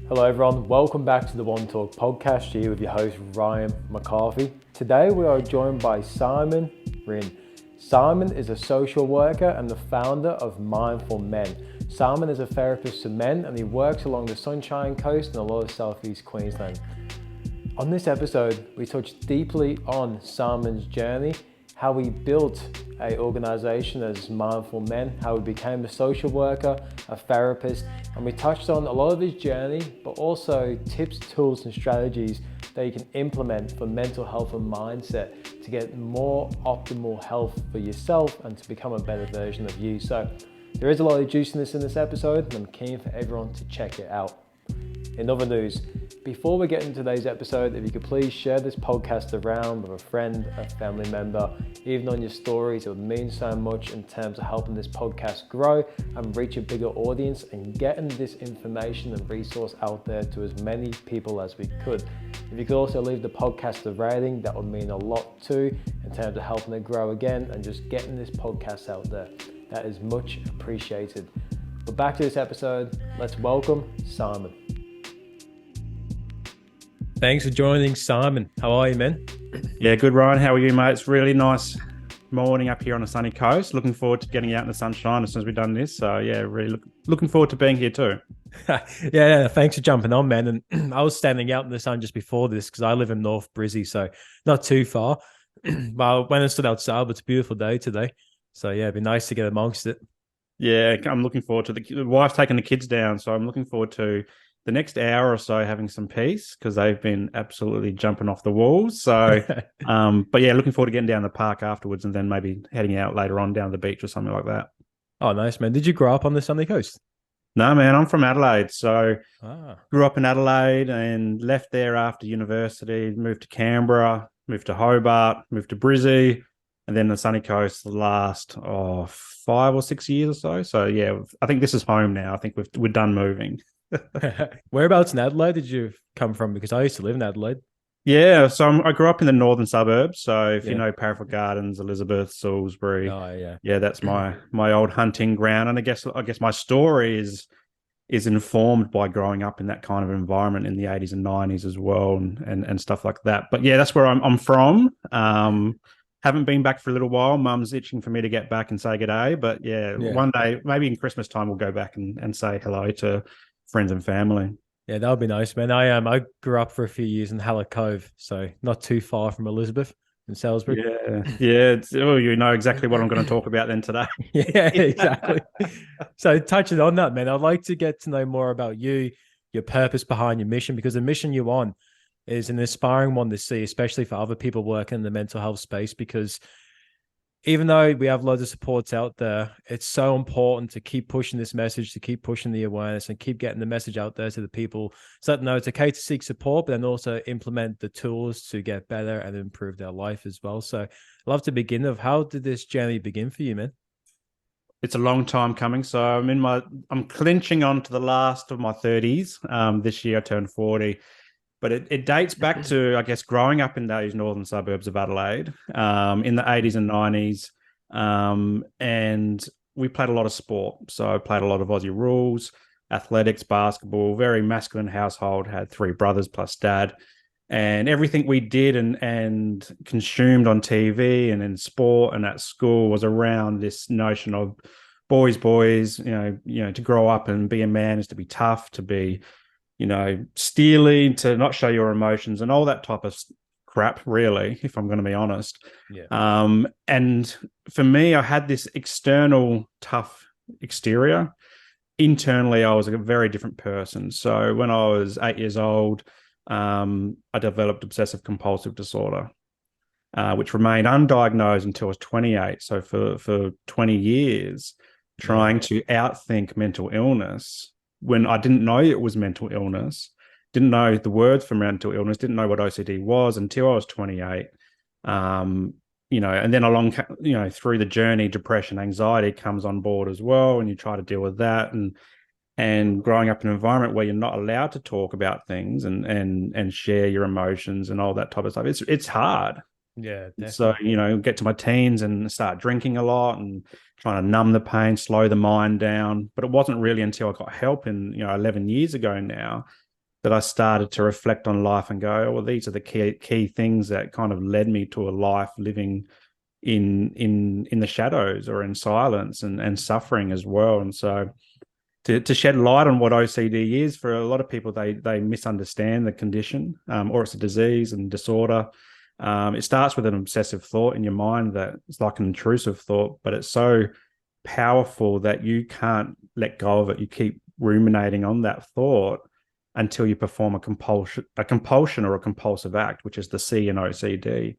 Hello everyone, welcome back to the OneTalk podcast here with your host Ryan McCarthy. Today we are joined by Simon Rinne. Simon is a social worker and the founder of Mindful Men. Simon is a therapist to men and he works along the Sunshine Coast and a lot of Southeast Queensland. On this episode, we touch deeply on Simon's journey, how he built an organization as Mindful Men, how he became a social worker, a therapist, and we touched on a lot of his journey, but also tips, tools, and strategies that you can implement for mental health and mindset to get more optimal health for yourself and to become a better version of you. So there is a lot of juiciness in this episode, and I'm keen for everyone to check it out. In other news, before we get into today's episode, if you could please share this podcast around with a friend, a family member, even on your stories, it would mean so much in terms of helping this podcast grow and reach a bigger audience and getting this information and resource out there to as many people as we could. If you could also leave the podcast a rating, that would mean a lot too in terms of helping it grow again and just getting this podcast out there. That is much appreciated. But back to this episode, let's welcome Simon. Thanks for joining, Simon. How are you, man? Yeah, good, Ryan. How are you, mate? It's really nice morning up here on the sunny coast. Looking forward to getting out in the sunshine as soon as we've done this. So, yeah, really looking forward to being here too. Yeah, thanks for jumping on, man. And I was standing out in the sun just before this because I live in North Brizzy, so not too far. But when I stood outside, it's a beautiful day today. So, yeah, it'd be nice to get amongst it. Yeah, I'm looking forward to the wife's taking the kids down. So I'm looking forward to the next hour or so having some peace because they've been absolutely jumping off the walls. So, but yeah, looking forward to getting down the park afterwards and then maybe heading out later on down the beach or something like that. Oh, nice, man. Did you grow up on the sunny coast? No, man, I'm from Adelaide. So grew up in Adelaide and left there after university, moved to Canberra, moved to Hobart, moved to Brizzy, and then the sunny coast the last 5 or 6 years or so. So yeah, I think this is home now. I think we're done moving. Whereabouts in Adelaide did you come from? Because I used to live in Adelaide. Yeah, so I grew up in the northern suburbs. So if you know Paraffin Gardens, Elizabeth, Salisbury, yeah, that's my old hunting ground. And I guess my story is informed by growing up in that kind of environment in the 80s and 90s as well, and stuff like that. But yeah, that's where I'm from. Haven't been back for a little while. Mum's itching for me to get back and say good day. But yeah, one day, maybe in Christmas time, we'll go back and say hello to friends and family. Yeah, that would be nice, man. I grew up for a few years in Hallett Cove, so not too far from Elizabeth in Salisbury. Yeah. You know exactly what I'm going to talk about then today. Yeah, exactly. So touching on that, man, I'd like to get to know more about you, your purpose behind your mission, because the mission you're on is an inspiring one to see, especially for other people working in the mental health space, because even though we have loads of supports out there, it's so important to keep pushing this message, to keep pushing the awareness and keep getting the message out there to the people so that no, it's okay to seek support, but then also implement the tools to get better and improve their life as well. So I'd love to begin of how did this journey begin for you, man? It's a long time coming. So I'm clinching on to the last of my 30s. This year I turned 40. But it dates back to, I guess, growing up in those northern suburbs of Adelaide in the 80s and 90s. And we played a lot of sport. So I played a lot of Aussie rules, athletics, basketball, very masculine household, had 3 brothers plus dad. And everything we did and consumed on TV and in sport and at school was around this notion of boys, you know, to grow up and be a man is to be tough, to be stealing, to not show your emotions and all that type of crap, really, if I'm going to be honest. And for me, I had this external tough exterior. Internally, I was a very different person. So when I was 8 years old, I developed obsessive compulsive disorder, which remained undiagnosed until I was 28. So for 20 years, trying to outthink mental illness when I didn't know it was mental illness, didn't know the words for mental illness, didn't know what OCD was until I was 28. And then along, through the journey, depression, anxiety comes on board as well, and you try to deal with that. And growing up in an environment where you're not allowed to talk about things and share your emotions and all that type of stuff, it's hard. Yeah, definitely. So, get to my teens and start drinking a lot and trying to numb the pain, slow the mind down. But it wasn't really until I got help 11 years ago now that I started to reflect on life and go, oh, well, these are the key things that kind of led me to a life living in the shadows or in silence and suffering as well. And so to shed light on what OCD is, for a lot of people, they misunderstand the condition, or it's a disease and disorder. It starts with an obsessive thought in your mind that it's like an intrusive thought, but it's so powerful that you can't let go of it. You keep ruminating on that thought until you perform a compulsion or a compulsive act, which is the C in OCD.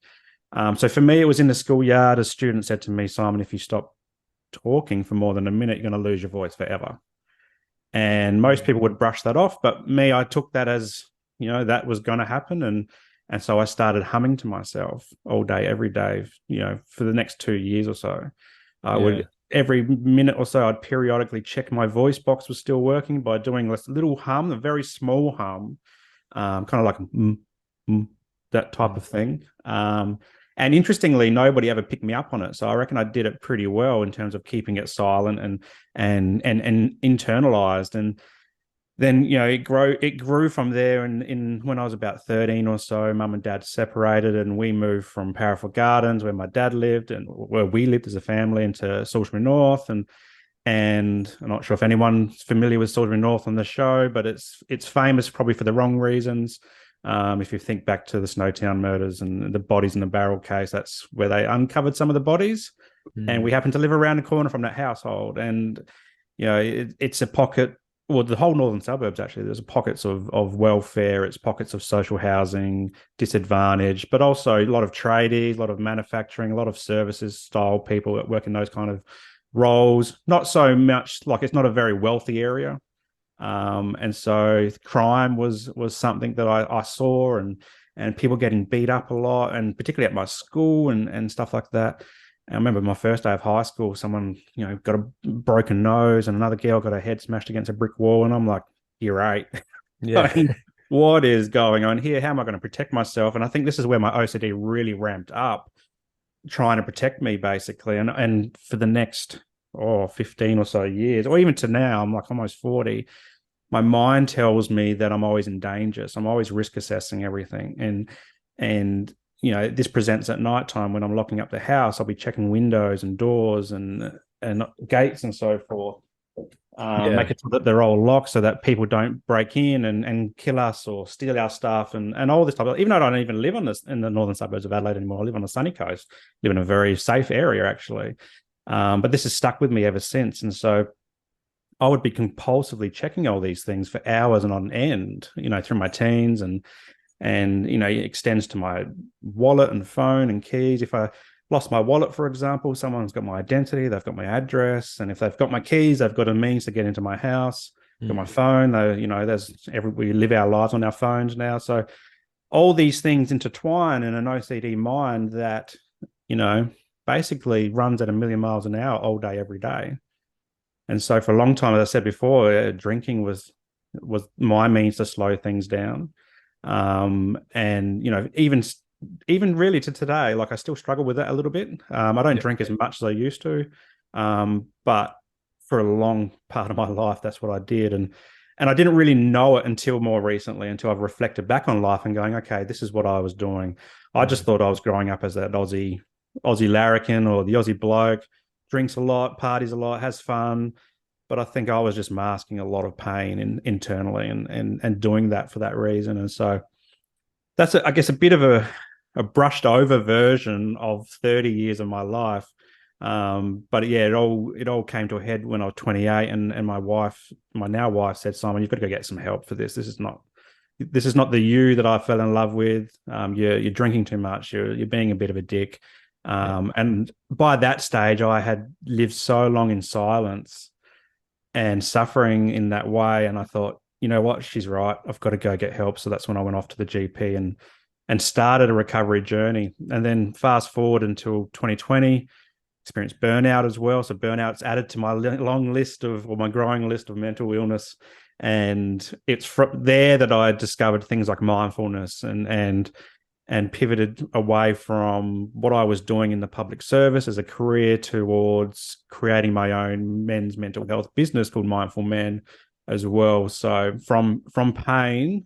So for me, it was in the schoolyard. A student said to me, Simon, if you stop talking for more than a minute, you're going to lose your voice forever. And most people would brush that off. But me, I took that as, that was going to happen. And so I started humming to myself all day, every day, for the next 2 years or so. I would, every minute or so, I'd periodically check my voice box was still working by doing a little hum, a very small hum, kind of like that type of thing. And interestingly, nobody ever picked me up on it. So I reckon I did it pretty well in terms of keeping it silent and internalized. And then, it grew from there. And when I was about 13 or so, mum and dad separated, and we moved from Parafield Gardens, where my dad lived and where we lived as a family, into Salisbury North. And I'm not sure if anyone's familiar with Salisbury North on the show, but it's famous probably for the wrong reasons. If you think back to the Snowtown murders and the bodies in the barrel case, that's where they uncovered some of the bodies. And we happen to live around the corner from that household. And, it's a pocket, well, the whole northern suburbs, actually, there's pockets of welfare, it's pockets of social housing, disadvantage, but also a lot of tradies, a lot of manufacturing, a lot of services style people that work in those kind of roles. Not so much, like, it's not a very wealthy area. And so crime was something that I saw, and people getting beat up a lot, and particularly at my school and stuff like that. And I remember my first day of high school, someone, got a broken nose, and another girl got her head smashed against a brick wall. And I'm like, you're right. Yeah. I mean, what is going on here? How am I going to protect myself? And I think this is where my OCD really ramped up, trying to protect me, basically. And for the next 15 or so years, or even to now, I'm like almost 40, my mind tells me that I'm always in danger. So I'm always risk assessing everything. And this presents at nighttime when I'm locking up the house. I'll be checking windows and doors and gates and so forth. Making sure that they're all locked so that people don't break in and kill us or steal our stuff and all this type of, even though I don't even live in the northern suburbs of Adelaide anymore. I live on the sunny coast, live in a very safe area, actually. But this has stuck with me ever since. And so I would be compulsively checking all these things for hours and on end, through my teens, and it extends to my wallet and phone and keys. If I lost my wallet, for example, someone's got my identity, they've got my address, and if they've got my keys, they've got a means to get into my house. Got my phone. We live our lives on our phones now. So all these things intertwine in an OCD mind that, basically runs at 1,000,000 miles an hour all day, every day. And so for a long time, as I said before, drinking was my means to slow things down. And, even really to today, like, I still struggle with that a little bit. I don't drink as much as I used to. But for a long part of my life, that's what I did. And I didn't really know it until more recently, until I've reflected back on life and going, okay, this is what I was doing. I just thought I was growing up as that Aussie larrikin, or the Aussie bloke, drinks a lot, parties a lot, has fun. But I think I was just masking a lot of pain internally and doing that for that reason. And so that's, I guess, a bit of a brushed over version of 30 years of my life. But yeah, it all came to a head when I was 28, and my now wife said, Simon, you've got to go get some help for this. This is not the you that I fell in love with. You're drinking too much. You're being a bit of a dick. And by that stage, I had lived so long in silence and suffering in that way. And I thought, you know what, she's right. I've got to go get help. So that's when I went off to the GP and started a recovery journey. And then fast forward until 2020, experienced burnout as well. So burnout's added to my long list my growing list of mental illness. And it's from there that I discovered things like mindfulness and pivoted away from what I was doing in the public service as a career towards creating my own men's mental health business called Mindful Men, as well. So from pain,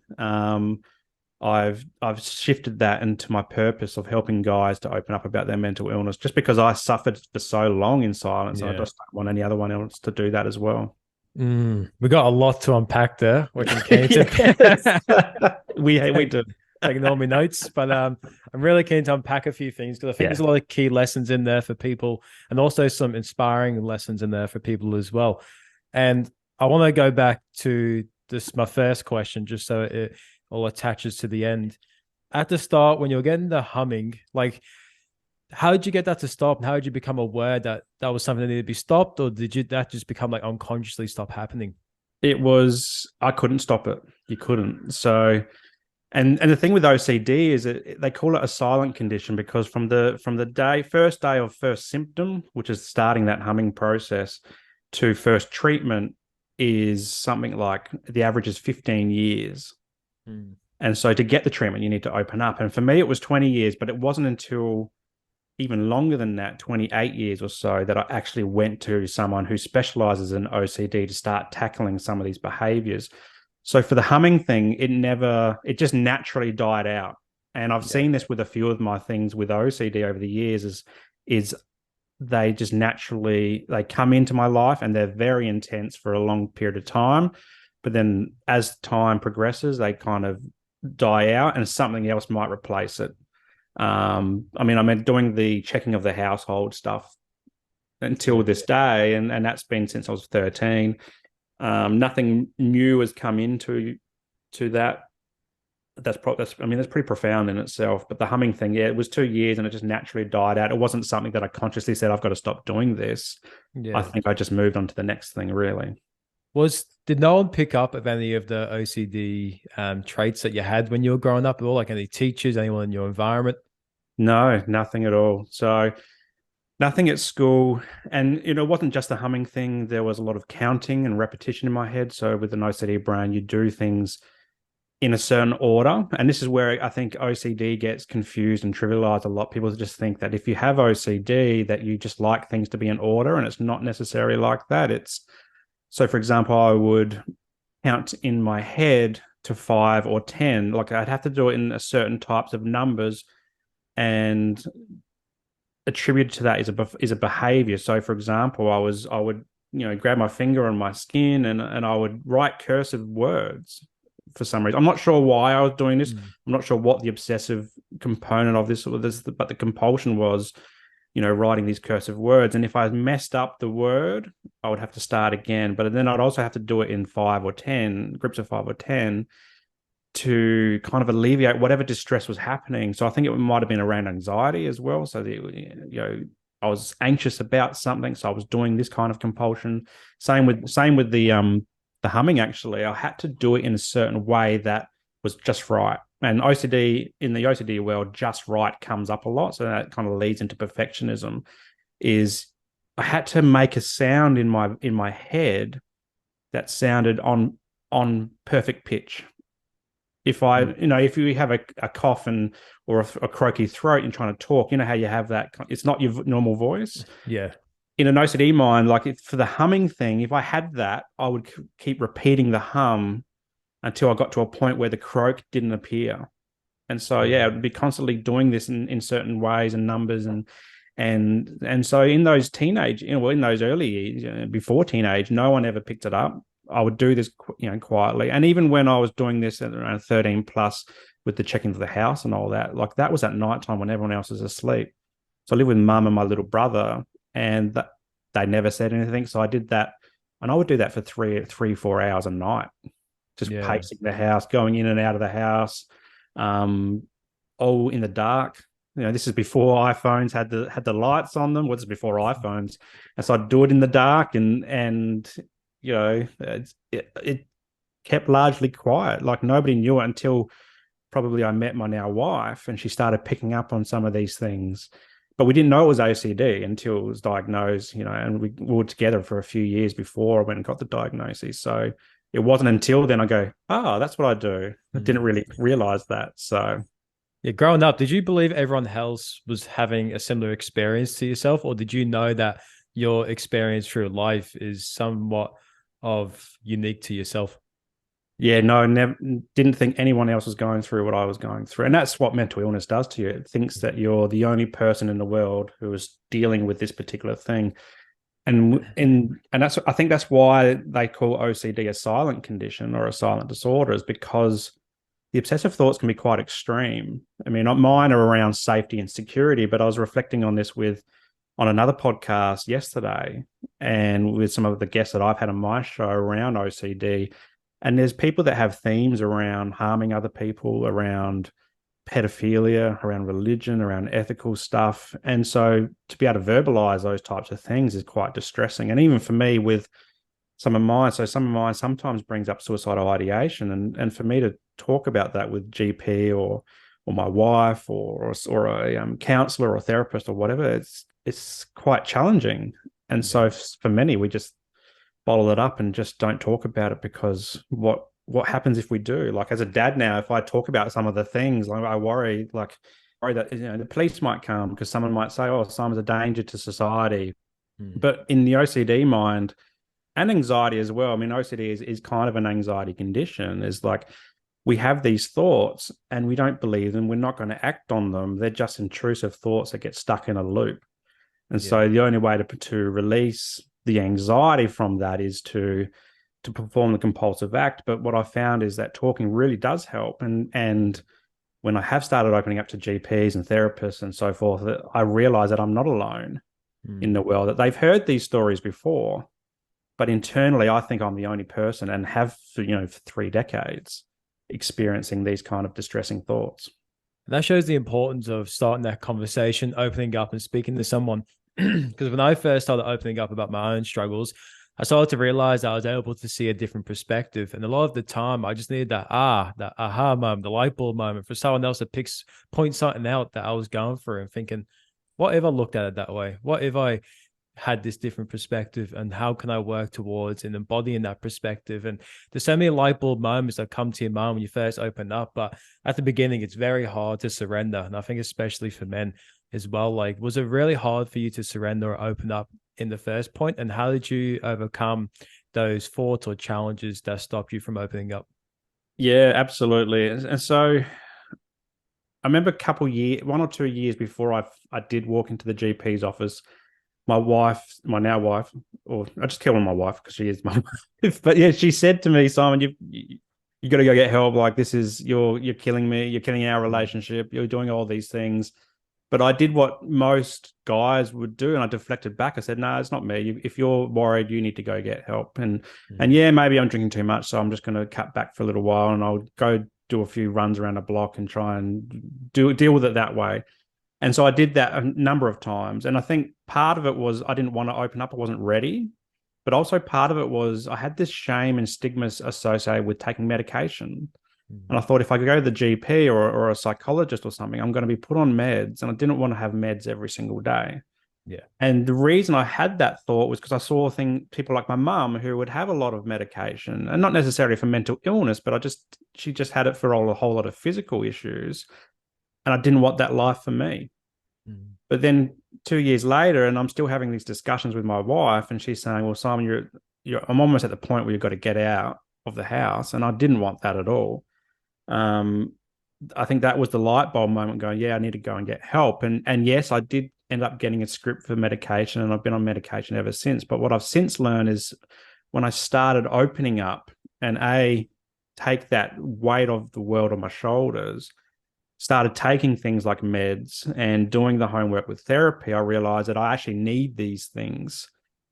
I've shifted that into my purpose of helping guys to open up about their mental illness, just because I suffered for so long in silence, and I Yeah. just don't want any other one else to do that as well. We got a lot to unpack there, which I'm keen Yes. to We take, do. taking all my notes. But I'm really keen to unpack a few things because I think Yeah. there's a lot of key lessons in there for people, and also some inspiring lessons in there for people as well. And I want to go back to this, my first question, just so it all attaches to the end. At the start, when you're getting the humming, like, how did you get that to stop? And how did you become aware that that was something that needed to be stopped, or did you that just become like unconsciously stop happening? It was, I couldn't stop it. You couldn't. So, and the thing with OCD is that they call it a silent condition, because from the first day of first symptom, which is starting that humming process, to first treatment, is something like, the average is 15 years. Mm. And so to get the treatment, you need to open up. And for me, it was 20 years, but it wasn't until even longer than that, 28 years or so, that I actually went to someone who specializes in OCD to start tackling some of these behaviors. So for the humming thing, it just naturally died out. And I've Yeah. seen this with a few of my things with OCD over the years, is they just naturally, they come into my life and they're very intense for a long period of time. But then as time progresses, they kind of die out and something else might replace it. I mean, I'm doing the checking of the household stuff until Yeah. this day, and that's been since I was 13. Nothing new has come into that. I mean, that's pretty profound in itself. But the humming thing, yeah, it was 2 years and it just naturally died out. It wasn't something that I consciously said, I've got to stop doing this. I Yeah. think I just moved on to the next thing, really. Did no one pick up of any of the OCD traits that you had when you were growing up at all? Like any teachers, anyone in your environment? No, nothing at all. So nothing at school. And, it wasn't just the humming thing. There was a lot of counting and repetition in my head. So with an OCD brain, you do things in a certain order. And this is where I think OCD gets confused and trivialized a lot. People just think that if you have OCD, that you just like things to be in order. And it's not necessarily like that. So, for example, I would count in my head to 5 or 10. Like, I'd have to do it in a certain types of numbers, and attributed to that is a behavior. So, for example, I would grab my finger on my skin, and I would write cursive words for some reason. I'm not sure why I was doing this. Mm. I'm not sure what the obsessive component of this was, but the compulsion was, writing these cursive words. And if I messed up the word, I would have to start again. But then I'd also have to do it in 5 or 10 groups of 5 or 10, to kind of alleviate whatever distress was happening. So I think it might have been around anxiety as well. So I was anxious about something, so I was doing this kind of compulsion. Same with the humming. Actually, I had to do it in a certain way that was just right. And in the OCD world, just right comes up a lot. So that kind of leads into perfectionism. Is I had to make a sound in my head that sounded on perfect pitch. Mm. If you have a cough or a croaky throat and trying to talk, how you have that, it's not your normal voice. Yeah. In an OCD mind, like, for the humming thing, if I had that, I would keep repeating the hum until I got to a point where the croak didn't appear. And so, yeah, Yeah. I'd be constantly doing this in certain ways and numbers, and so in those teenage, in those early years, before teenage, no one ever picked it up. I would do this, quietly. And even when I was doing this at around 13 plus, with the checking of the house and all that, like, that was at nighttime when everyone else is asleep. So I live with mum and my little brother, and they never said anything. So I did that, and I would do that for 4 hours a night, just Yeah. pacing the house, going in and out of the house, all in the dark. This is before iPhones had the lights on them. What's before iPhones? And so I'd do it in the dark, and it kept largely quiet. Like, nobody knew it until probably I met my now wife, and she started picking up on some of these things. But we didn't know it was OCD until it was diagnosed, and we were together for a few years before I went and got the diagnosis. So it wasn't until then I go, oh, that's what I do. I didn't Mm. really realize that. So Yeah, growing up, did you believe everyone else was having a similar experience to yourself, or did you know that your experience through life is somewhat unique to yourself. Yeah, no, never didn't think anyone else was going through what I was going through. And that's what mental illness does to you. It thinks that you're the only person in the world who is dealing with this particular thing. And that's, I think that's why they call OCD a silent condition or a silent disorder, is because the obsessive thoughts can be quite extreme. I mean, mine are around safety and security, but I was reflecting on this on another podcast yesterday and with some of the guests that I've had on my show around OCD. And there's people that have themes around harming other people, around pedophilia, around religion, around ethical stuff. And so to be able to verbalize those types of things is quite distressing. And even for me with some of mine sometimes brings up suicidal ideation. And for me to talk about that with GP or my wife or a counselor or therapist or whatever, it's quite challenging. And so for many, we just bottle it up and just don't talk about it, because what happens if we do? Like, as a dad now, if I talk about some of the things, like I worry that, the police might come because someone might say, oh, Simon's a danger to society. But in the OCD mind, and anxiety as well, I mean, OCD is kind of an anxiety condition. Is like, we have these thoughts and we don't believe them. We're not going to act on them. They're just intrusive thoughts that get stuck in a loop. And so the only way to release the anxiety from that is to perform the compulsive act. But what I found is that talking really does help. And when I have started opening up to GPs and therapists and so forth, I realize that I'm not alone in the world, that they've heard these stories before. But internally, I think I'm the only person, and have for 3 decades, experiencing these kind of distressing thoughts. And that shows the importance of starting that conversation, opening up and speaking to someone. Because when I first started opening up about my own struggles, I started to realize that I was able to see a different perspective. And a lot of the time, I just needed that aha moment, the light bulb moment for someone else to point something out that I was going through and thinking, what if I looked at it that way? What if I had this different perspective, and how can I work towards and embodying that perspective? And there's so many light bulb moments that come to your mind when you first open up, but at the beginning it's very hard to surrender. And I think especially for men as well, like, was it really hard for you to surrender or open up in the first point? And how did you overcome those thoughts or challenges that stopped you from opening up? Yeah, absolutely. And so I remember 1 or 2 years before I did walk into the GP's office, my wife, my now wife, or I just call her my wife because she is my wife. But yeah, she said to me, Simon, you got to go get help. Like, this is, you're killing me. You're killing our relationship. You're doing all these things. But I did what most guys would do, and I deflected back. I said, no, it's not me. If you're worried, you need to go get help. And yeah, maybe I'm drinking too much, so I'm just going to cut back for a little while, and I'll go do a few runs around a block and try and deal with it that way. And so I did that a number of times. And I think part of it was I didn't want to open up. I wasn't ready. But also part of it was I had this shame and stigma associated with taking medication. And I thought, if I could go to the GP or a psychologist or something, I'm going to be put on meds. And I didn't want to have meds every single day. Yeah. And the reason I had that thought was because I saw people like my mum who would have a lot of medication, and not necessarily for mental illness, but she just had it for a whole lot of physical issues. And I didn't want that life for me. But then 2 years later, and I'm still having these discussions with my wife, and she's saying, well, Simon, I'm almost at the point where you've got to get out of the house. And I didn't want that at all. I think that was the light bulb moment, going, yeah, I need to go and get help. And yes, I did end up getting a script for medication, and I've been on medication ever since. But what I've since learned is, when I started opening up and take that weight of the world on my shoulders, started taking things like meds and doing the homework with therapy, I realized that I actually need these things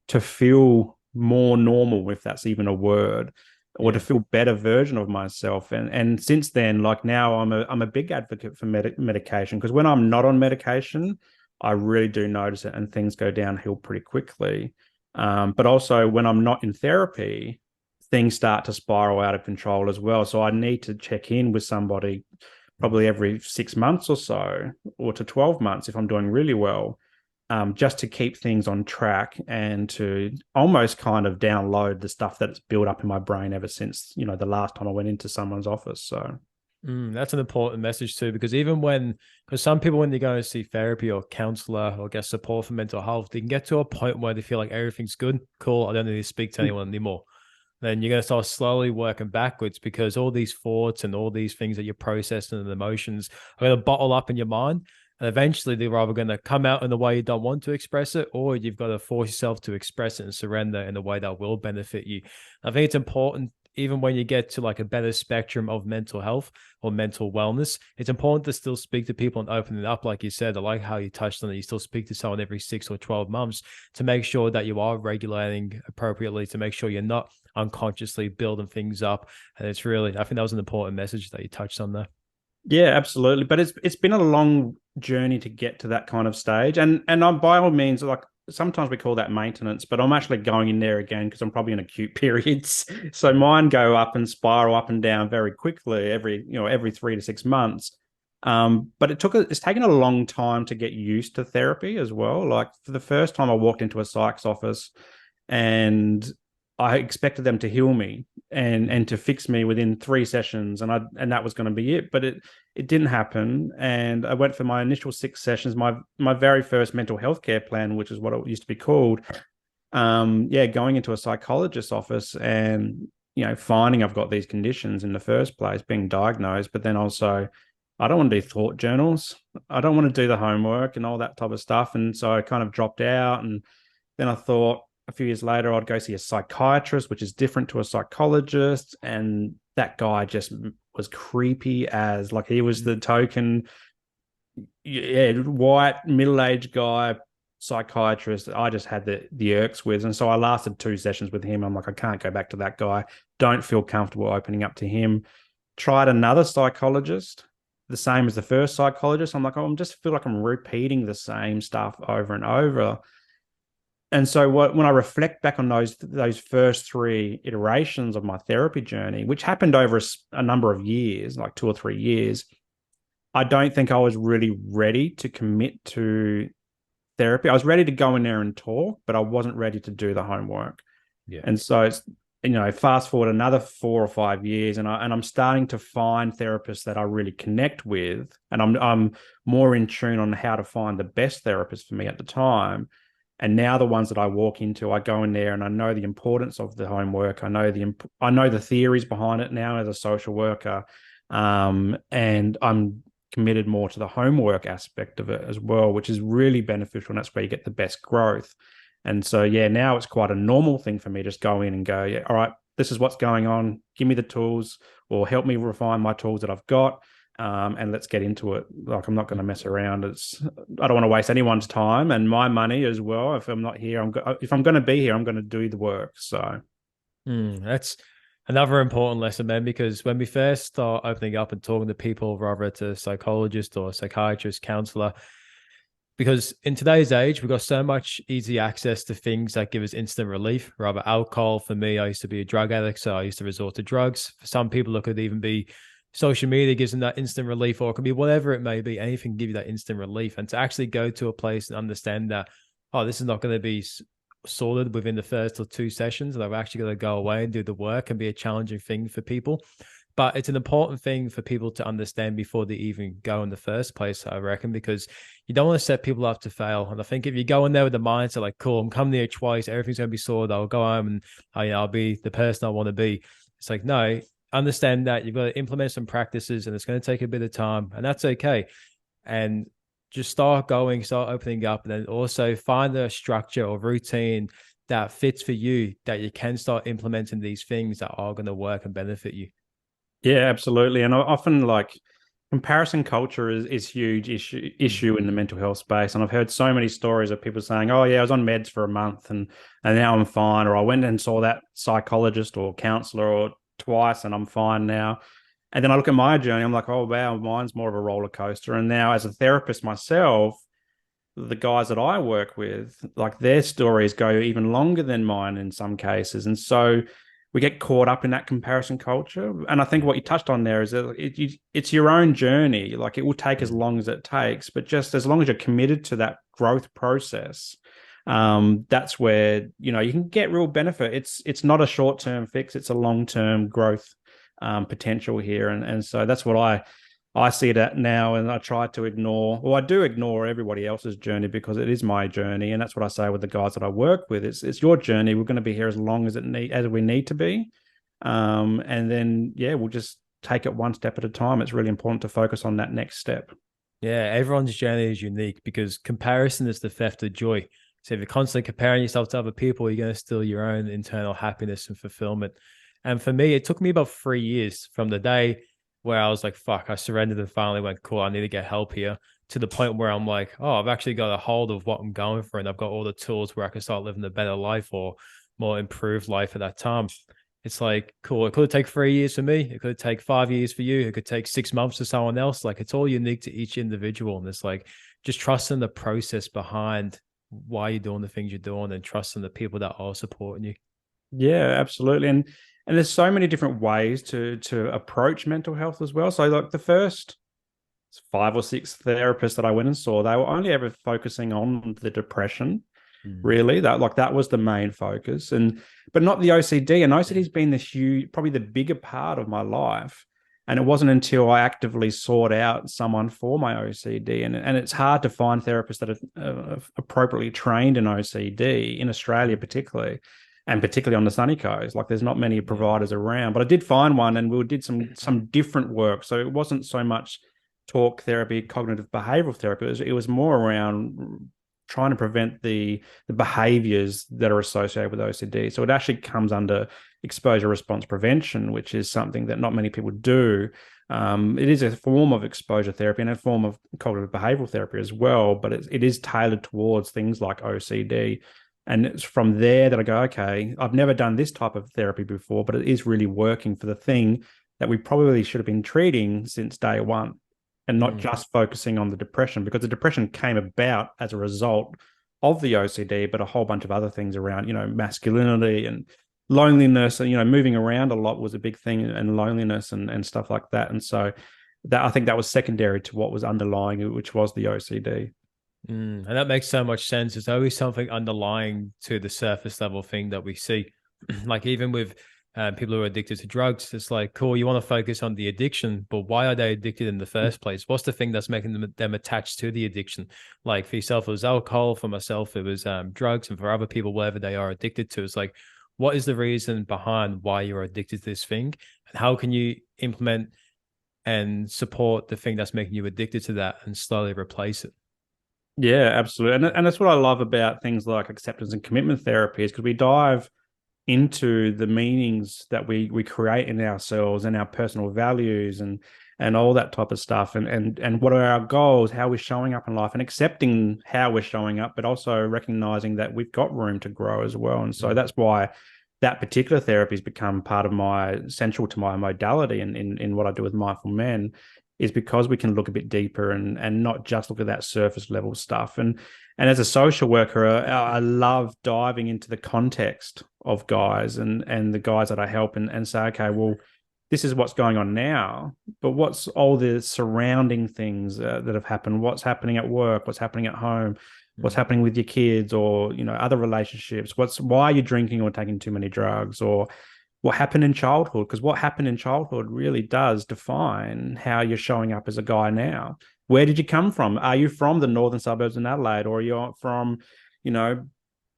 to feel more normal, if that's even a word, or to feel better version of myself. And since then, like now, I'm a big advocate for medication, because when I'm not on medication, I really do notice it, and things go downhill pretty quickly. But also when I'm not in therapy, things start to spiral out of control as well. So I need to check in with somebody probably every 6 months or so, or to 12 months if I'm doing really well, just to keep things on track and to almost kind of download the stuff that's built up in my brain ever since, the last time I went into someone's office. So that's an important message too, because because some people, when they go and see therapy or counselor or get support for mental health, they can get to a point where they feel like everything's good, cool, I don't need to speak to anyone anymore. Then you're going to start slowly working backwards because all these thoughts and all these things that you're processing and emotions are going to bottle up in your mind. And eventually they're either going to come out in the way you don't want to express it, or you've got to force yourself to express it and surrender in a way that will benefit you. I think it's important, even when you get to like a better spectrum of mental health or mental wellness, it's important to still speak to people and open it up. Like you said, I like how you touched on it. You still speak to someone every 6 or 12 months to make sure that you are regulating appropriately, to make sure you're not unconsciously building things up. And it's really, I think that was an important message that you touched on there. Yeah, absolutely. But it's been a long journey to get to that kind of stage. And I'm by all means, like sometimes we call that maintenance, but I'm actually going in there again because I'm probably in acute periods. So mine go up and spiral up and down very quickly every 3 to 6 months. But it's taken a long time to get used to therapy as well. Like for the first time I walked into a psych's office and I expected them to heal me and to fix me within 3 sessions, and that was going to be it. But it didn't happen, and I went for my initial 6 sessions. My very first mental health care plan, which is what it used to be called. Going into a psychologist's office and finding I've got these conditions in the first place, being diagnosed, but then also I don't want to do thought journals. I don't want to do the homework and all that type of stuff, and so I kind of dropped out. And then I thought, a few years later, I'd go see a psychiatrist, which is different to a psychologist. And that guy just was creepy as, like, he was the token, white, middle-aged guy, psychiatrist I just had the irks with. And so I lasted 2 sessions with him. I'm like, I can't go back to that guy. Don't feel comfortable opening up to him. Tried another psychologist, the same as the first psychologist. I'm like, I just feel like I'm repeating the same stuff over and over. And so when I reflect back on those first 3 iterations of my therapy journey, which happened over a number of years, like 2 or 3 years, I don't think I was really ready to commit to therapy. I was ready to go in there and talk, but I wasn't ready to do the homework. Yeah. And so it's, fast forward another 4 or 5 years, and I'm starting to find therapists that I really connect with, and I'm more in tune on how to find the best therapist for me at the time. And now the ones that I walk into, I go in there and I know the importance of the homework. I know the theories behind it now as a social worker, and I'm committed more to the homework aspect of it as well, which is really beneficial. And that's where you get the best growth. And so, now it's quite a normal thing for me to just go in and go, yeah, all right, this is what's going on. Give me the tools, or help me refine my tools that I've got. And let's get into it. Like, I'm not going to mess around. I don't want to waste anyone's time and my money as well. If I'm not here, if I'm going to be here, I'm going to do the work. So that's another important lesson, man, because when we first start opening up and talking to people, rather to psychologist or psychiatrist, counselor, because in today's age, we've got so much easy access to things that give us instant relief. Rather, alcohol. For me, I used to be a drug addict, so I used to resort to drugs. For some people, it could even be social media gives them that instant relief, or it can be whatever it may be. Anything can give you that instant relief. And to actually go to a place and understand that, oh, this is not going to be sorted within the first or 2 sessions, and I've actually got to go away and do the work, can be a challenging thing for people. But it's an important thing for people to understand before they even go in the first place, I reckon, because you don't want to set people up to fail. And I think if you go in there with the mindset like, cool, I'm coming here twice, everything's going to be sorted, I'll go home and I'll be the person I want to be. It's like, no, understand that you've got to implement some practices and it's going to take a bit of time, and that's okay. And just start opening up, and then also find a structure or routine that fits for you, that you can start implementing these things that are going to work and benefit you. Yeah, absolutely. And I often, like, comparison culture is huge issue in the mental health space. And I've heard so many stories of people saying, oh yeah, I was on meds for a month and now I'm fine, or I went and saw that psychologist or counselor or twice and I'm fine now. And then I look at my journey, I'm like, oh wow, mine's more of a roller coaster. And now as a therapist myself, the guys that I work with, like, their stories go even longer than mine in some cases. And so we get caught up in that comparison culture. And I think what you touched on there is that it's your own journey. Like, it will take as long as it takes, but just as long as you're committed to that growth process, that's where, you can get real benefit. It's not a short-term fix. It's a long-term growth potential here. And so that's what I see that now, and I try to ignore, well, I do ignore everybody else's journey because it is my journey, and that's what I say with the guys that I work with. It's your journey. We're going to be here as long as we need to be, and then yeah, we'll just take it one step at a time. It's really important to focus on that next step. Yeah, everyone's journey is unique because comparison is the theft of joy. So if you're constantly comparing yourself to other people, you're going to steal your own internal happiness and fulfillment. And for me, it took me about 3 years from the day where I was like, fuck, I surrendered and finally went, cool, I need to get help here, to the point where I'm like, oh, I've actually got a hold of what I'm going for. And I've got all the tools where I can start living a better life or more improved life at that time. It's like, cool, it could take 3 years for me. It could take 5 years for you. It could take 6 months for someone else. Like, it's all unique to each individual. And it's like just trusting the process behind why you're doing the things you're doing and trusting the people that are supporting you. Yeah, absolutely. And there's so many different ways to approach mental health as well. So like the first 5 or 6 therapists that I went and saw, they were only ever focusing on the depression, really. That was the main focus. But not the OCD. And OCD's been the huge, probably the bigger part of my life. And it wasn't until I actively sought out someone for my OCD. And it's hard to find therapists that are appropriately trained in OCD in Australia, particularly, and particularly on the sunny coast. Like there's not many providers around, but I did find one, and we did some different work. So it wasn't so much talk therapy, cognitive behavioral therapy. It was more around trying to prevent the behaviors that are associated with OCD. So it actually comes under exposure response prevention, which is something that not many people do. It is a form of exposure therapy and a form of cognitive behavioral therapy as well, but it is tailored towards things like OCD. And it's from there that I go, okay, I've never done this type of therapy before, but it is really working for the thing that we probably should have been treating since day one, and not just focusing on the depression, because the depression came about as a result of the OCD, but a whole bunch of other things around, masculinity and loneliness, and, moving around a lot was a big thing, and loneliness and stuff like that. And so that, I think that was secondary to what was underlying it, which was the OCD. And that makes so much sense. There's always something underlying to the surface level thing that we see. Like even with people who are addicted to drugs, it's like, cool, you want to focus on the addiction, but why are they addicted in the first place? What's the thing that's making them attached to the addiction? Like for yourself, it was alcohol. For myself, it was drugs. And for other people, whatever they are addicted to, it's like, what is the reason behind why you're addicted to this thing? And how can you implement and support the thing that's making you addicted to that and slowly replace it? Yeah, absolutely. And that's what I love about things like acceptance and commitment therapy, is because we dive into the meanings that we create in ourselves and our personal values and all that type of stuff, and what are our goals, how we're showing up in life, and accepting how we're showing up, but also recognizing that we've got room to grow as well. And so that's why that particular therapy has become part of my central to my modality in what I do with Mindful Men, is because we can look a bit deeper and not just look at that surface level stuff. And as a social worker, I love diving into the context of guys and the guys that I help and say, okay, well, this is what's going on now, but what's all the surrounding things that have happened? What's happening at work? What's happening at home? What's happening with your kids, or other relationships? Why are you drinking or taking too many drugs, or what happened in childhood? Because what happened in childhood really does define how you're showing up as a guy now. Where did you come from? Are you from the northern suburbs in Adelaide, or you're from,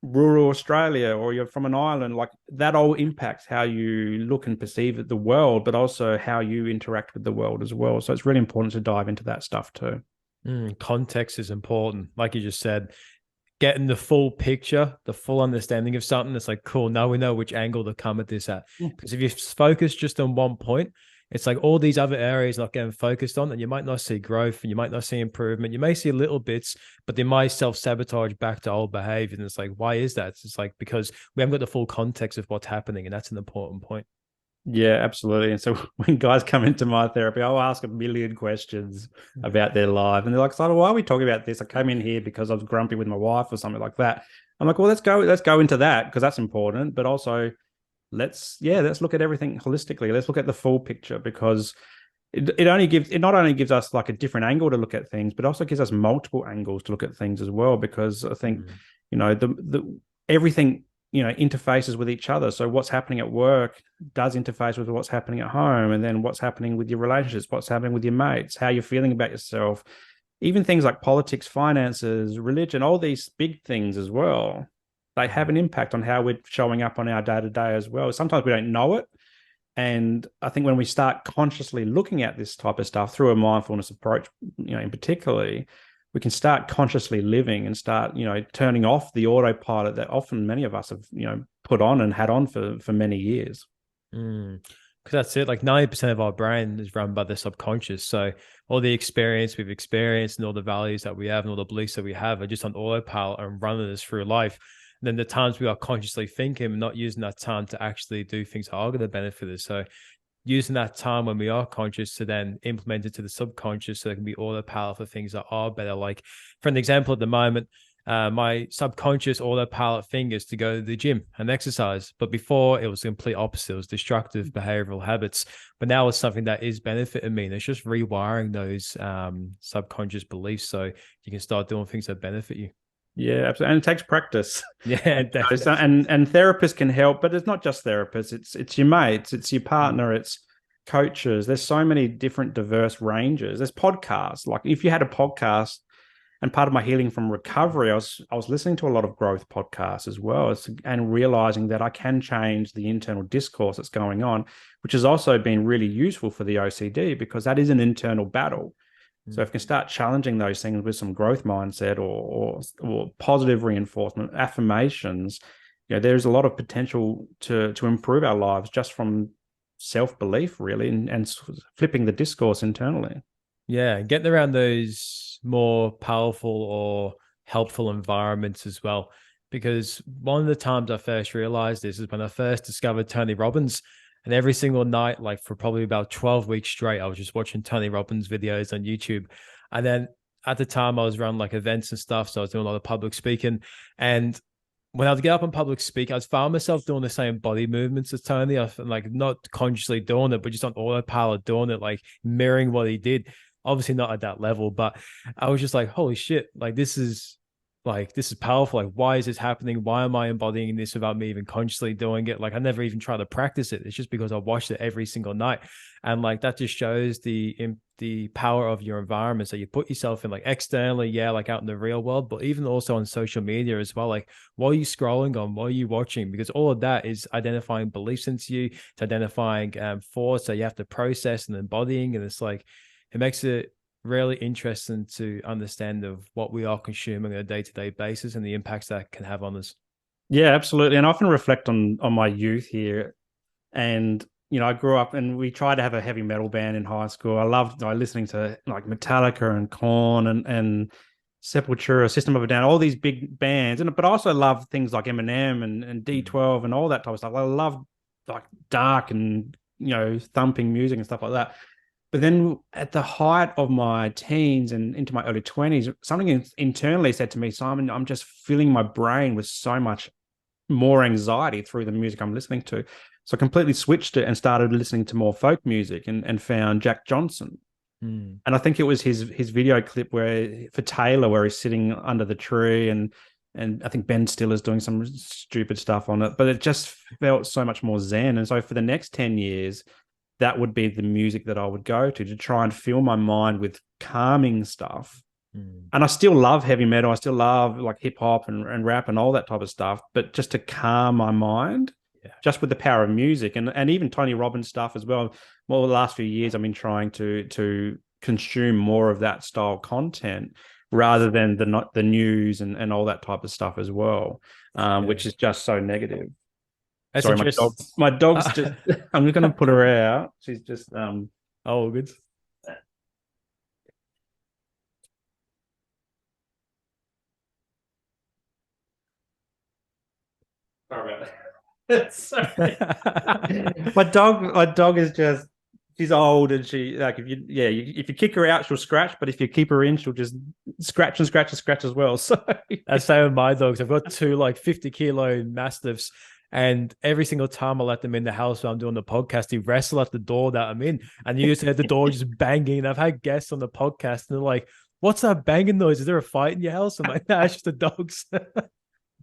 rural Australia, or you're from an island? Like that all impacts how you look and perceive the world, but also how you interact with the world as well. So it's really important to dive into that stuff too. Context is important. Like you just said, getting the full picture, the full understanding of something. It's like, cool, now we know which angle to come at this at. Because if you focus just on one point, it's like all these other areas not getting focused on, and you might not see growth and you might not see improvement. You may see little bits, but they might self-sabotage back to old behavior. And it's like, why is that? It's like, because we haven't got the full context of what's happening. And that's an important point. Yeah, absolutely. And so when guys come into my therapy, I'll ask a million questions about their life. And they're like, so why are we talking about this? I came in here because I was grumpy with my wife or something like that. I'm like, well, let's go into that, because that's important. But also let's look at everything holistically. Let's look at the full picture, because it not only gives us like a different angle to look at things, but also gives us multiple angles to look at things as well. Because I think, the everything interfaces with each other. So what's happening at work does interface with what's happening at home, and then what's happening with your relationships, what's happening with your mates, how you're feeling about yourself, even things like politics, finances, religion, all these big things as well. They have an impact on how we're showing up on our day to day as well. Sometimes we don't know it. And I think when we start consciously looking at this type of stuff through a mindfulness approach, in particularly, we can start consciously living and start, turning off the autopilot that often many of us have, put on and had on for many years. Because that's it. Like 90% of our brain is run by the subconscious. So all the experience we've experienced and all the values that we have and all the beliefs that we have are just on autopilot and running us through life. And then the times we are consciously thinking, not using that time to actually do things that are going to benefit us. So using that time when we are conscious to then implement it to the subconscious so it can be autopilot for things that are better. Like for an example, at the moment, my subconscious autopilot thing is to go to the gym and exercise. But before, it was the complete opposite. It was destructive behavioral habits. But now it's something that is benefiting me. And it's just rewiring those subconscious beliefs so you can start doing things that benefit you. Yeah, absolutely. And it takes practice. Yeah, definitely. And therapists can help, but it's not just therapists. It's your mates, it's your partner, it's coaches. There's so many different diverse ranges. There's podcasts. Like if you had a podcast, and part of my healing from recovery, I was listening to a lot of growth podcasts as well, and realizing that I can change the internal discourse that's going on, which has also been really useful for the OCD because that is an internal battle. So if we can start challenging those things with some growth mindset or positive reinforcement, affirmations, there's a lot of potential to improve our lives just from self-belief, really, and flipping the discourse internally. Yeah, getting around those more powerful or helpful environments as well. Because one of the times I first realized this is when I first discovered Tony Robbins. And every single night, like for probably about 12 weeks straight, I was just watching Tony Robbins videos on YouTube. And then at the time I was around like events and stuff. So I was doing a lot of public speaking. And when I would get up and public speak, I found myself doing the same body movements as Tony. I was like not consciously doing it, but just on autopilot doing it, like mirroring what he did. Obviously not at that level, but I was just like, holy shit, this is powerful. Like, why is this happening? Why am I embodying this without me even consciously doing it? Like, I never even tried to practice it. It's just because I watched it every single night. And like, that just shows the power of your environment. So you put yourself in, like externally, yeah, like out in the real world, but even also on social media as well. Like, what are you scrolling on? What are you watching? Because all of that is identifying beliefs into you, it's identifying thoughts that you have to process and embodying. And it's like, it makes it really interesting to understand of what we are consuming on a day-to-day basis and the impacts that can have on us. Yeah, absolutely. And I often reflect on my youth here. And, I grew up and we tried to have a heavy metal band in high school. I loved listening to like Metallica and Korn and Sepultura, System of a Down, all these big bands. But I also love things like Eminem and D12 and all that type of stuff. I love like dark and, thumping music and stuff like that. But then at the height of my teens and into my early 20s, something internally said to me, Simon, I'm just filling my brain with so much more anxiety through the music I'm listening to. So I completely switched it and started listening to more folk music and found Jack Johnson. And I think it was his video clip for Taylor, where he's sitting under the tree and I think Ben Stiller's doing some stupid stuff on it, but it just felt so much more zen. And so for the next 10 years, that would be the music that I would go to try and fill my mind with calming stuff. And I still love heavy metal. I still love like hip hop and rap and all that type of stuff, but just to calm my mind, just with the power of music and even Tony Robbins stuff as well. Well, the last few years, I've been trying to consume more of that style content rather than the news and all that type of stuff as well, which is just so negative. That's Sorry, my dog's just. I'm going to put her out. She's just. Oh, good. Sorry about that. Sorry. My dog is just. She's old and she like if you kick her out she'll scratch, but if you keep her in she'll just scratch and scratch and scratch as well. So that's same with my dogs. I've got two like 50-kilo mastiffs. And every single time I let them in the house when I'm doing the podcast, they wrestle at the door that I'm in. And you just hear the door just banging. And I've had guests on the podcast and they're like, what's that banging noise? Is there a fight in your house? I'm like, nah, it's just the dogs.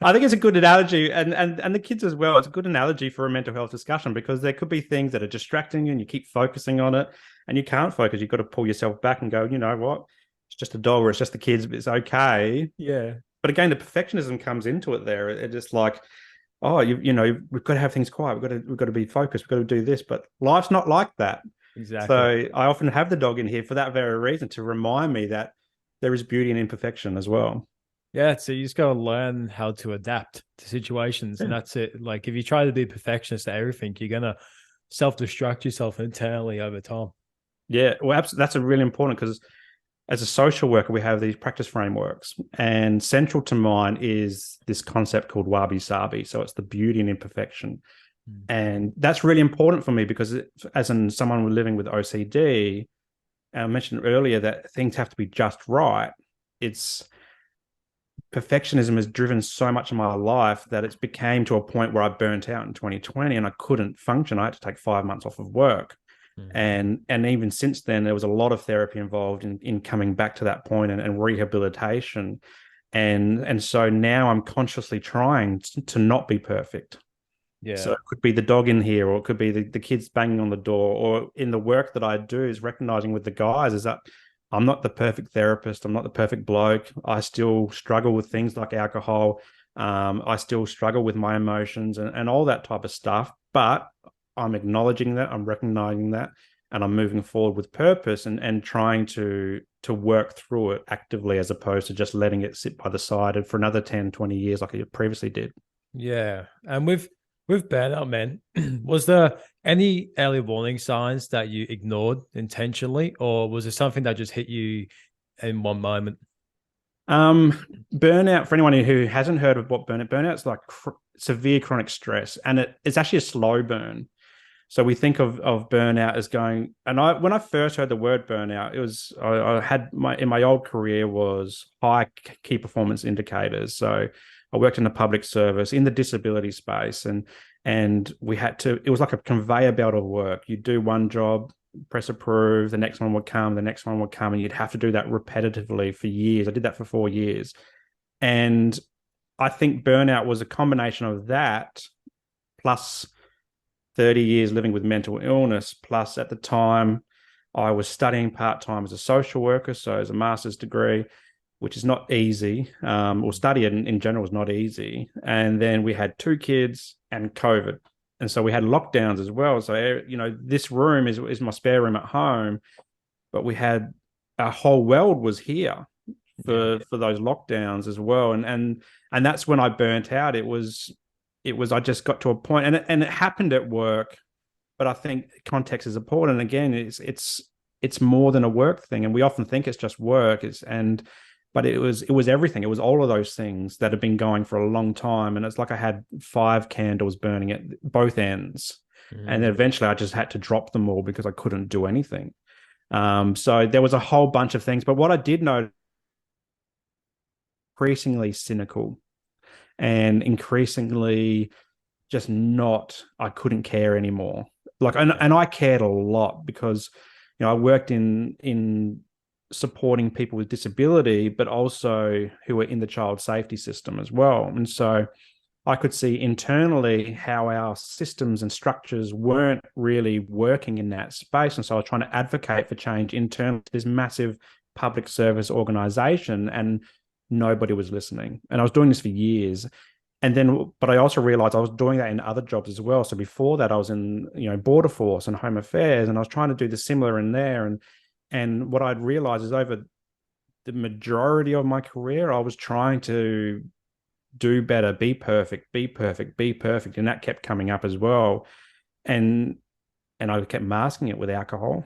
I think it's a good analogy, and the kids as well. It's a good analogy for a mental health discussion because there could be things that are distracting you, and you keep focusing on it, and you can't focus. You've got to pull yourself back and go, you know what? It's just a dog, or it's just the kids. It's okay. Yeah, But again, the perfectionism comes into it. There, it's just like, oh, you know, we've got to have things quiet. We've got to be focused. We've got to do this. But life's not like that. exactly. So I often have the dog in here for that very reason to remind me that there is beauty in imperfection as well. Yeah, so you just got to learn how to adapt to situations, and Yeah. that's it. Like if you try to be perfectionist at everything, you're gonna self-destruct yourself internally over time. Yeah, well, that's a really important because as a social worker, we have these practice frameworks, and central to mine is this concept called wabi sabi. So it's the beauty and imperfection, Mm. and that's really important for me because as in someone living with OCD, and I mentioned earlier that things have to be just right. It's perfectionism has driven so much of my life that it's became to a point where I burnt out in 2020 and I couldn't function. I had to take 5 months off of work. Mm. And even since then, there was a lot of therapy involved in coming back to that point and rehabilitation. And so now I'm consciously trying to not be perfect. So Yeah, it could be the dog in here, or it could be the kids banging on the door, or in the work that I do is recognizing with the guys is that I'm not the perfect therapist. I'm not the perfect bloke. I still struggle with things like alcohol. I still struggle with my emotions and all that type of stuff. But I'm acknowledging that, I'm recognizing that, and I'm moving forward with purpose and trying to work through it actively as opposed to just letting it sit by the side for another 10, 20 years like it previously did. yeah. And with burnout, man, was there any early warning signs that you ignored intentionally, or was it something that just hit you in one moment? Um, Burnout, for anyone who hasn't heard of what burnout is like, severe chronic stress, and it's actually a slow burn. So we think of burnout as going, and I when I first heard the word burnout, it was I had my in my old career was high key performance indicators. So I worked in the public service in the disability space, and we had to. It was like a conveyor belt of work. You do one job, press approve, the next one would come, the next one would come, and you'd have to do that repetitively for years. I did that for 4 years, and I think burnout was a combination of that plus 30 years living with mental illness. Plus, at the time, I was studying part time as a social worker, so as a master's degree, which is not easy, or study in general is not easy. And then we had two kids and COVID. And so we had lockdowns as well. So, you know, this room is my spare room at home, but we had our whole world was here Yeah. for those lockdowns as well. And that's when I burnt out. It was I just got to a point, and it happened at work, but I think context is important. And again, it's more than a work thing, and we often think it's just work. But it was everything. It was all of those things that have been going for a long time, and it's like I had five candles burning at both ends, and then Mm. eventually I just had to drop them all because I couldn't do anything. So there was a whole bunch of things, but what I did know, increasingly cynical and increasingly just not, I couldn't care anymore. Like, Yeah. and I cared a lot because, you know, I worked in supporting people with disability, but also who were in the child safety system as well. And so I could see internally how our systems and structures weren't really working in that space. And so I was trying to advocate for change internally to this massive public service organization, and nobody was listening. And I was doing this for years. And then, but I also realized I was doing that in other jobs as well. So before that, I was in, you know, border force and home affairs, and I was trying to do the similar in there. And what I'd realized is over the majority of my career, I was trying to do better, be perfect, be perfect, be perfect, and that kept coming up as well. And and I kept masking it with alcohol,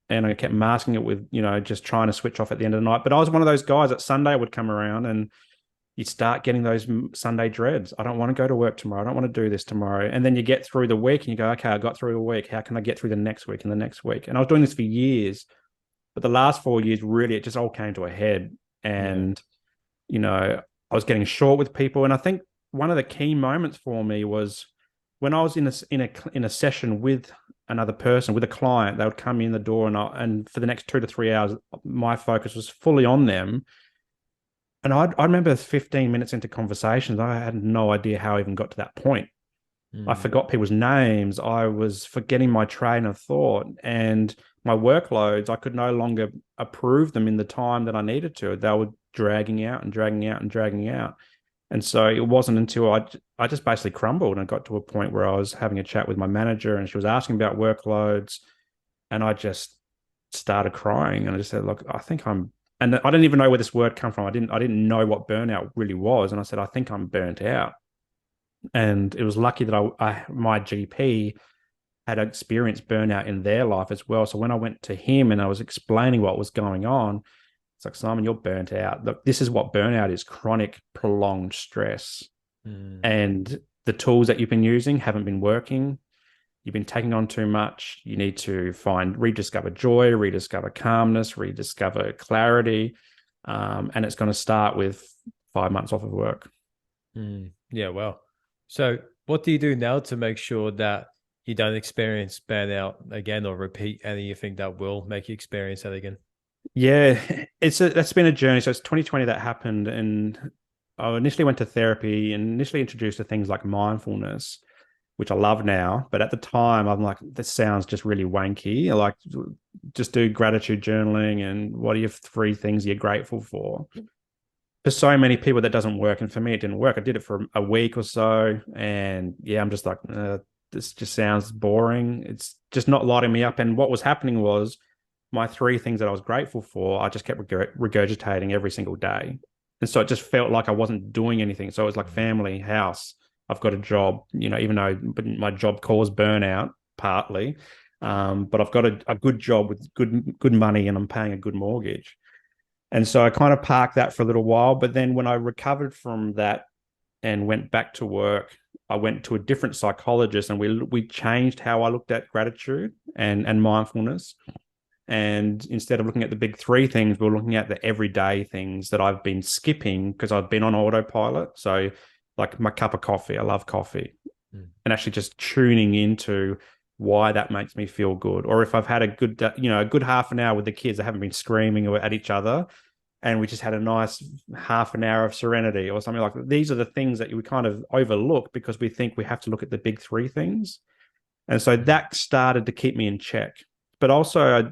and I kept masking it with, you know, just trying to switch off at the end of the night. But I was one of those guys that Sunday would come around and you start getting those Sunday dreads. I don't want to go to work tomorrow. I don't want to do this tomorrow. And then you get through the week and you go, okay, I got through a week. How can I get through the next week and the next week? And I was doing this for years, but the last 4 years, really, it just all came to a head. Yeah. And, you know, I was getting short with people. And I think one of the key moments for me was when I was in a session with another person, with a client. They would come in the door, and for the next 2 to 3 hours, my focus was fully on them. And I remember 15 minutes into conversations, I had no idea how I even got to that point. I Mm, forgot people's names. I was forgetting my train of thought, and my workloads, I could no longer approve them in the time that I needed to. They were dragging out and dragging out and dragging out. And so it wasn't until I just basically crumbled and got to a point where I was having a chat with my manager and she was asking about workloads, and I just started crying and I just said, look, I think I'm, and I didn't even know where this word come from. I didn't know what burnout really was. And I said, I think I'm burnt out. And it was lucky that my GP had experienced burnout in their life as well. So when I went to him and I was explaining what was going on, it's like, Simon, you're burnt out. Look, this is what burnout is: chronic, prolonged stress. mm, And the tools that you've been using haven't been working. You've been taking on too much. You need to rediscover joy, rediscover calmness, rediscover clarity. And it's going to start with 5 months off of work. yeah, well. So, what do you do now to make sure that you don't experience burnout again or repeat anything that will make you experience that again? Yeah, that's been a journey. So it's 2020 that happened, and I initially went to therapy and initially introduced to things like mindfulness, which I love now. But at the time, I'm like, this sounds just really wanky. Like, just do gratitude journaling and what are your three things you're grateful for? For so many people, that doesn't work. And for me, it didn't work. I did it for a week or so. And yeah, I'm just like, this just sounds boring. It's just not lighting me up. And what was happening was my three things that I was grateful for, I just kept regurgitating every single day. And so it just felt like I wasn't doing anything. So it was like family, house, I've got a job, even though my job caused burnout partly, but I've got a good job with good money and I'm paying a good mortgage. And so I kind of parked that for a little while. But then when I recovered from that and went back to work, I went to a different psychologist and we changed how I looked at gratitude and mindfulness. And instead of looking at the big three things, we're looking at the everyday things that I've been skipping because I've been on autopilot. So, like my cup of coffee, I love coffee, Mm. and actually just tuning into why that makes me feel good. Or if I've had a good half an hour with the kids, they haven't been screaming at each other, and we just had a nice half an hour of serenity or something like that. These are the things that we kind of overlook because we think we have to look at the big three things. And so Mm. that started to keep me in check. But also,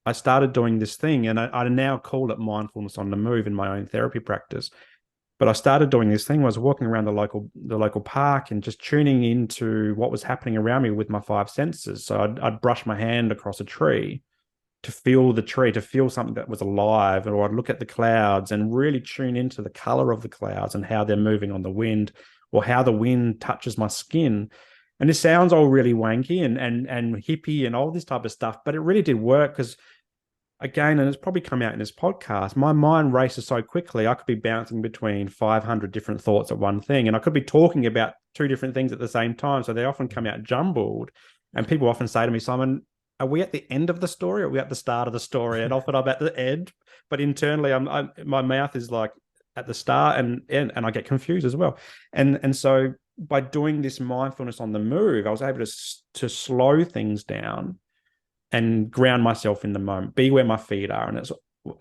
I started doing this thing, and I now call it mindfulness on the move in my own therapy practice. But I started doing this thing. I was walking around the local park and just tuning into what was happening around me with my five senses. So I'd brush my hand across a tree to feel the tree, to feel something that was alive, or I'd look at the clouds and really tune into the color of the clouds and how they're moving on the wind, or how the wind touches my skin. And this sounds all really wanky and hippie and all this type of stuff, but it really did work because, again, and it's probably come out in this podcast, my mind races so quickly. I could be bouncing between 500 different thoughts at one thing, and I could be talking about two different things at the same time. So they often come out jumbled. And people often say to me, Simon, are we at the end of the story or are we at the start of the story? And often I'm at the end, but internally, my mouth is like at the start, and I get confused as well. And so by doing this mindfulness on the move, I was able to slow things down and ground myself in the moment, be where my feet are.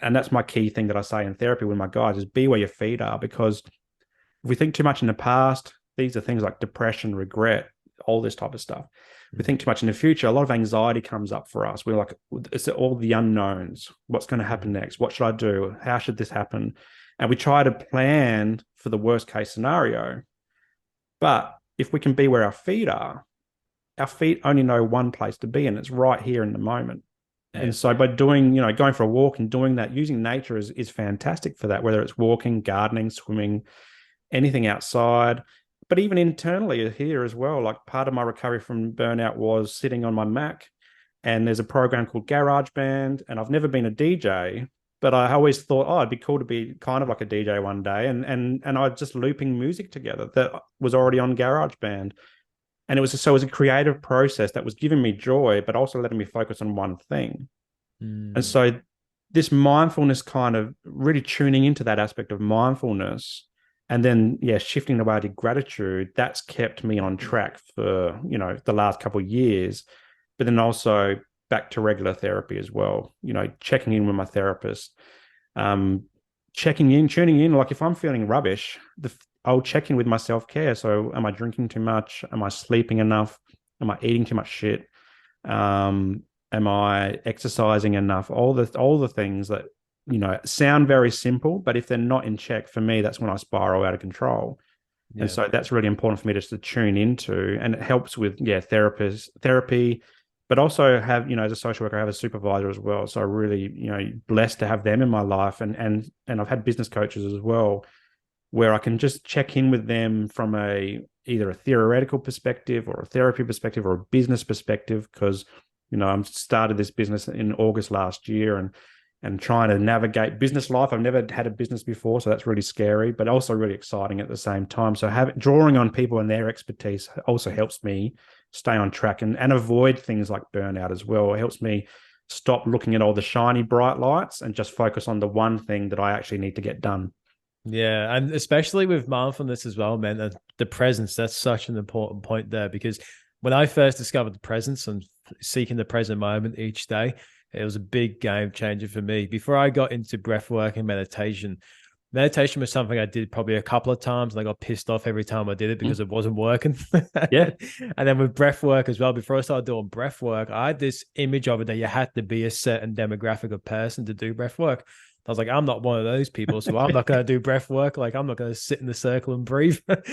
And that's my key thing that I say in therapy with my guys is be where your feet are, because if we think too much in the past, these are things like depression, regret, all this type of stuff. We think too much in the future, a lot of anxiety comes up for us. We're like, it's all the unknowns. What's going to happen next? What should I do? How should this happen? And we try to plan for the worst case scenario. But if we can be where our feet only know one place to be, and it's right here in the moment. Yeah. And so by doing, going for a walk and doing that, using nature is fantastic for that, whether it's walking, gardening, swimming, anything outside. But even internally here as well, like part of my recovery from burnout was sitting on my Mac, and there's a program called GarageBand, and I've never been a DJ, but I always thought, oh, it'd be cool to be kind of like a DJ one day. And I was just looping music together that was already on GarageBand. And it was a creative process that was giving me joy, but also letting me focus on one thing. And Mm. so this mindfulness, kind of really tuning into that aspect of mindfulness, and then shifting the way I did gratitude, that's kept me on track for, the last couple of years. But then also back to regular therapy as well, checking in with my therapist. checking in, tuning in. Like if I'm feeling rubbish, I'll check in with my self-care. So am I drinking too much? Am I sleeping enough? Am I eating too much shit? Am I exercising enough? All the things that, sound very simple, but if they're not in check, for me, that's when I spiral out of control. And Yeah. so that's really important for me just to tune into, and it helps with therapy, but also have, as a social worker, I have a supervisor as well. So really, blessed to have them in my life, and I've had business coaches as well, where I can just check in with them from either a theoretical perspective or a therapy perspective or a business perspective, because I started this business in August last year, and trying to navigate business life. I've never had a business before, so that's really scary, but also really exciting at the same time. So drawing on people and their expertise also helps me stay on track and avoid things like burnout as well. It helps me stop looking at all the shiny bright lights and just focus on the one thing that I actually need to get done. Yeah, and especially with mindfulness as well, man, the presence, that's such an important point there because when I first discovered the presence and seeking the present moment each day, it was a big game changer for me. Before I got into breath work and meditation was something I did probably a couple of times and I got pissed off every time I did it because it wasn't working. Yeah. And then with breath work as well, before I started doing breath work, I had this image of it that you had to be a certain demographic of person to do breath work. I was like, I'm not one of those people, so I'm not going to do breath work. Like, I'm not going to sit in the circle and breathe. But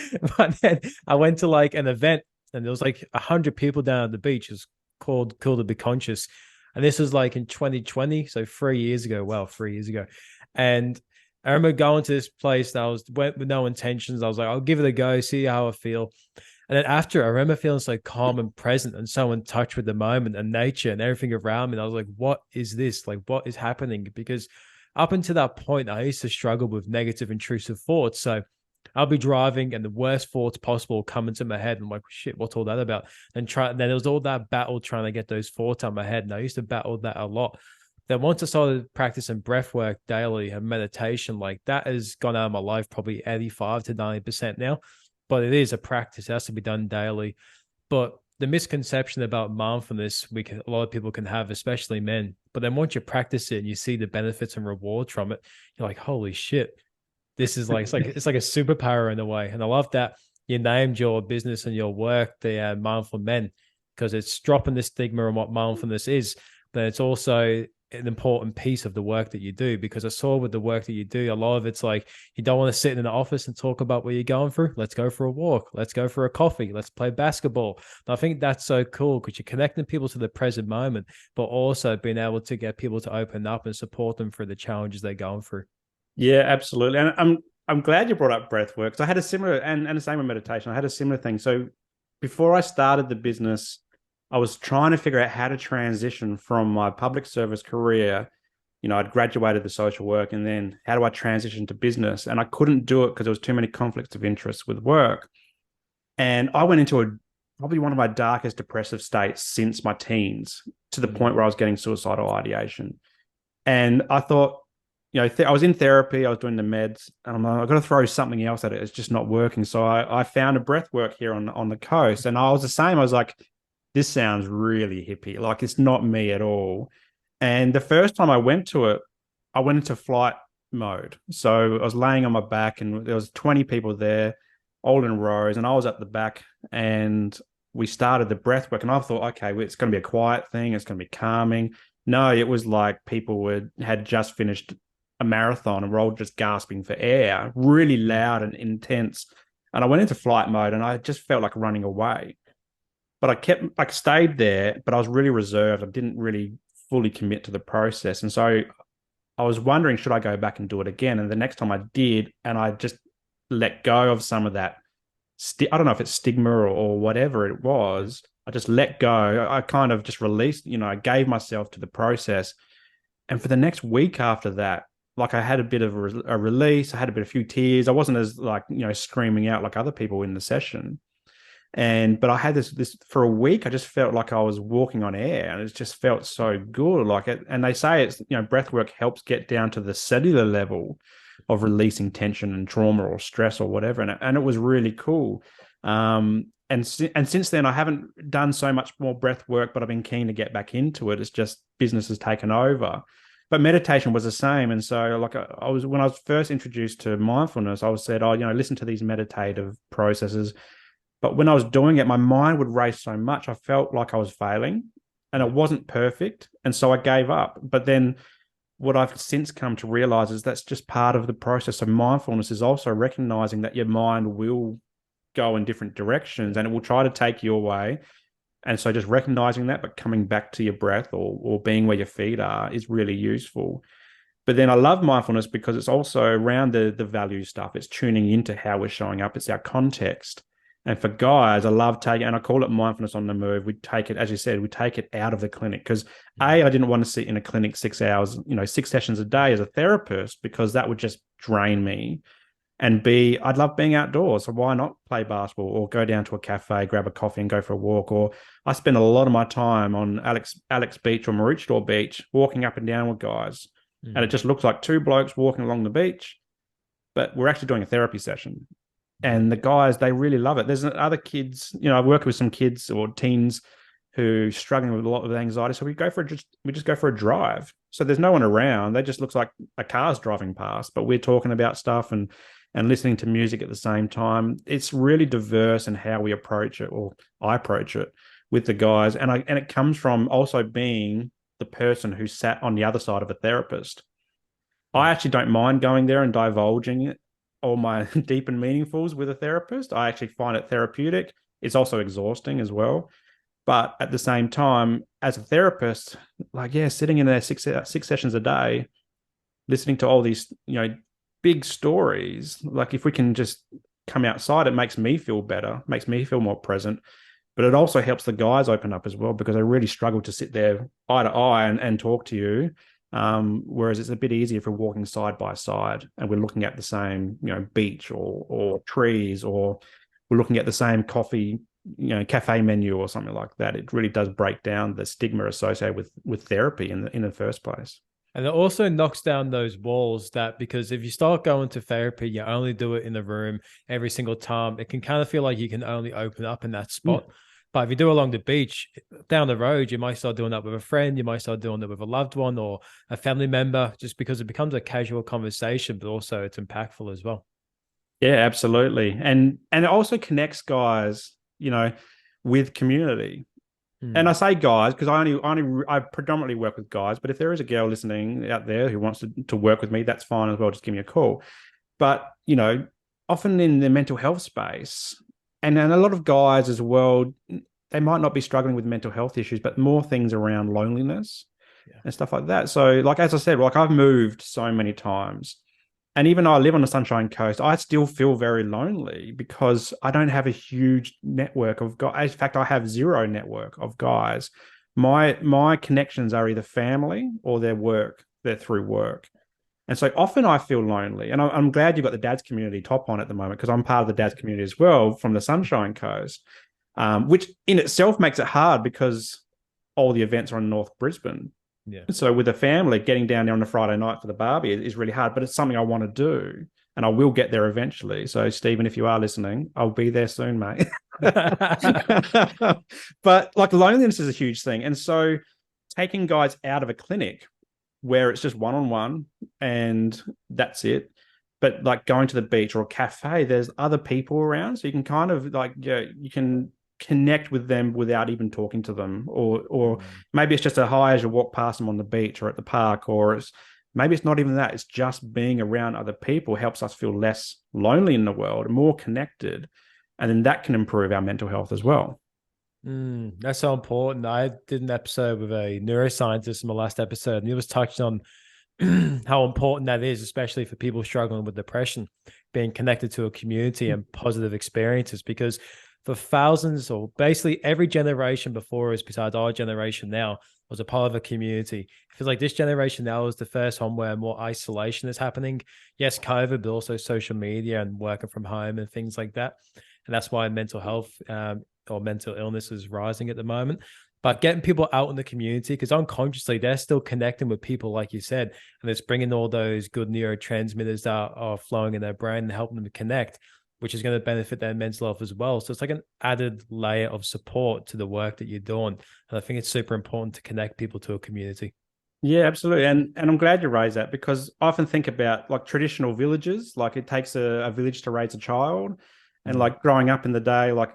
then I went to like an event, and there was like 100 people down at the beach. It's called Cool to Be Conscious, and this was like in 2020, so 3 years ago. Well, 3 years ago, and I remember going to this place that went with no intentions. I was like, I'll give it a go, see how I feel. And then after, I remember feeling so calm and present and so in touch with the moment and nature and everything around me. And I was like, what is this? Like, what is happening? Because up until that point, I used to struggle with negative, intrusive thoughts. So I'll be driving and the worst thoughts possible come into my head. And I'm like, shit, what's all that about? And then there was all that battle trying to get those thoughts out of my head. And I used to battle that a lot. Then once I started practicing breath work daily and meditation, like that has gone out of my life probably 85 to 90% now. But it is a practice, it has to be done daily. But the misconception about mindfulness a lot of people can have, especially men. But then once you practice it and you see the benefits and rewards from it, you're like, holy shit, this is like it's like a superpower in a way. And I love that you named your business and your work the Mindful Men, because it's dropping the stigma on what mindfulness is, but it's also an important piece of the work that you do. Because I saw with the work that you do, a lot of it's like you don't want to sit in an office and talk about what you're going through. Let's go for a walk. Let's go for a coffee. Let's play basketball. And I think that's so cool because you're connecting people to the present moment, but also being able to get people to open up and support them for the challenges they're going through. Yeah, absolutely. And I'm glad you brought up breath work. So I had a similar, and the same with meditation. I had a similar thing. So before I started the business, I was trying to figure out how to transition from my public service career. I'd graduated the social work, and then how do I transition to business? And I couldn't do it because there was too many conflicts of interest with work. And I went into probably one of my darkest depressive states since my teens, to the point where I was getting suicidal ideation. And I thought, I was in therapy, I was doing the meds, and I'm like, I've got to throw something else at it. It's just not working. So I found a breath work here on the coast, and I was the same. I was like, this sounds really hippie. Like, it's not me at all. And the first time I went to it, I went into flight mode. So I was laying on my back, and there was 20 people there, all in rows, and I was at the back, and we started the breath work. And I thought, okay, well, it's going to be a quiet thing. It's going to be calming. No, it was like people had just finished a marathon and we're all just gasping for air, really loud and intense. And I went into flight mode, and I just felt like running away. But I stayed there, but I was really reserved. I didn't really fully commit to the process. And so I was wondering, should I go back and do it again? And the next time I did, and I just let go of some of that, I don't know if it's stigma or whatever it was. I just let go. I kind of just released, I gave myself to the process. And for the next week after that, like, I had a bit of a release. I had a few tears. I wasn't as like, screaming out like other people in the session. But I had this for a week. I just felt like I was walking on air, and it just felt so good. Like it, and they say it's, breath work helps get down to the cellular level of releasing tension and trauma or stress or whatever. And it was really cool. And since then, I haven't done so much more breath work, but I've been keen to get back into it. It's just business has taken over. But meditation was the same. And so like I was, when I was first introduced to mindfulness, I was said, oh, listen to these meditative processes. But when I was doing it, my mind would race so much. I felt like I was failing and it wasn't perfect. And so I gave up. But then what I've since come to realize is that's just part of the process. So mindfulness is also recognizing that your mind will go in different directions and it will try to take you away. And so just recognizing that, but coming back to your breath or being where your feet are is really useful. But then I love mindfulness because it's also around the value stuff. It's tuning into how we're showing up. It's our context. And for guys, I love taking, and I call it mindfulness on the move. We take it, as you said, we take it out of the clinic because I didn't want to sit in a clinic 6 hours, 6 sessions a day as a therapist because that would just drain me. And B, I'd love being outdoors. So why not play basketball or go down to a cafe, grab a coffee and go for a walk? Or I spend a lot of my time on Alex Beach or Maroochydore Beach, walking up and down with guys. And it just looks like two blokes walking along the beach, but we're actually doing a therapy session. And the guys, they really love it. There's other kids, I work with some kids or teens who are struggling with a lot of anxiety. So we just go for a drive. So there's no one around. They just looks like a car's driving past, but we're talking about stuff and listening to music at the same time. It's really diverse in how we approach it, or I approach it with the guys. And it comes from also being the person who sat on the other side of a therapist. I actually don't mind going there and divulging all my deep and meaningfuls with a therapist. I actually find it therapeutic. It's also exhausting as well. But at the same time, as a therapist, sitting in there six sessions a day, listening to all these, big stories, like if we can just come outside, it makes me feel better, makes me feel more present. But it also helps the guys open up as well, because I really struggle to sit there eye to eye and talk to you. Whereas it's a bit easier if we're walking side by side and we're looking at the same, beach or trees, or we're looking at the same coffee, cafe menu or something like that. It really does break down the stigma associated with therapy in the first place. And it also knocks down those walls because if you start going to therapy, you only do it in the room every single time. It can kind of feel like you can only open up in that spot. Yeah. But if you do it along the beach, down the road, you might start doing that with a friend. You might start doing it with a loved one or a family member, just because it becomes a casual conversation, but also it's impactful as well. Yeah, absolutely. And it also connects guys, with community. And I say guys because I predominantly work with guys, but if there is a girl listening out there who wants to work with me, that's fine as well. Just give me a call. But, often in the mental health space, and a lot of guys as well, they might not be struggling with mental health issues, but more things around loneliness and stuff like that. So as I said, I've moved so many times. And even though I live on the Sunshine Coast, I still feel very lonely because I don't have a huge network of guys. In fact, I have zero network of guys. My connections are either family or they're through work. And so often I feel lonely. And I'm glad you've got the dads community top on at the moment, because I'm part of the dads community as well from the Sunshine Coast, which in itself makes it hard because all the events are in North Brisbane. Yeah. So with a family, getting down there on a Friday night for the barbie is really hard, but it's something I want to do, and I will get there eventually. So Stephen, if you are listening, I'll be there soon, mate. But loneliness is a huge thing. And so taking guys out of a clinic where it's just one-on-one and that's it, but going to the beach or a cafe, there's other people around. So you can kind of you can connect with them without even talking to them, or maybe it's just a hi as you walk past them on the beach or at the park, or maybe it's not even that. It's just being around other people helps us feel less lonely in the world and more connected, and then that can improve our mental health as well. That's so important. I did an episode with a neuroscientist in my last episode, and he was touched on how important that is, especially for people struggling with depression, being connected to a community and positive experiences, because for thousands, or basically every generation before us, besides our generation now, was a part of a community. It feels like this generation now is the first one where more isolation is happening. Yes, COVID, but also social media and working from home and things like that. And that's why mental health or mental illness is rising at the moment. But getting people out in the community, because unconsciously they're still connecting with people, like you said, and it's bringing all those good neurotransmitters that are flowing in their brain and helping them to connect, which is going to benefit their mental health as well. So it's like an added layer of support to the work that you're doing. And I think it's super important to connect people to a community. Yeah, absolutely. And I'm glad you raised that because I often think about like traditional villages, like it takes a village to raise a child. And Mm. like growing up in the day, like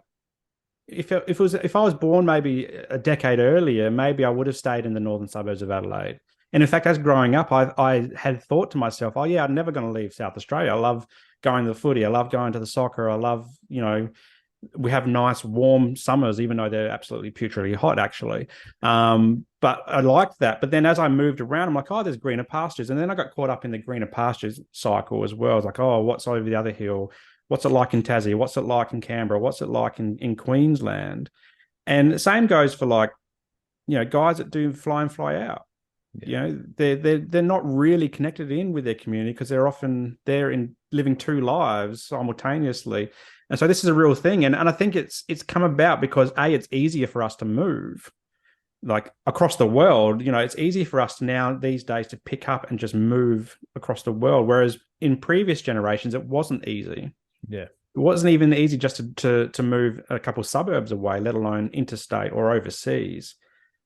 if I was born maybe a decade earlier, maybe I would have stayed in the northern suburbs of Adelaide. And in fact, as growing up, I had thought to myself, oh yeah, I'm never going to leave South Australia. I love going to the footy. I love going to the soccer. I love, we have nice warm summers, even though they're absolutely putridly hot, actually. But I liked that. But then as I moved around, I'm like, oh, there's greener pastures. And then I got caught up in the greener pastures cycle as well. It's like, oh, what's over the other hill? What's it like in Tassie? What's it like in Canberra? What's it like in Queensland? And the same goes for like, guys that do fly in, fly out. Yeah. They're not really connected in with their community because they're often there in living two lives simultaneously. And so this is a real thing. And I think it's come about because it's easier for us to move like across the world. It's easy for us now these days to pick up and just move across the world. Whereas in previous generations, it wasn't easy. Yeah. It wasn't even easy just to move a couple of suburbs away, let alone interstate or overseas.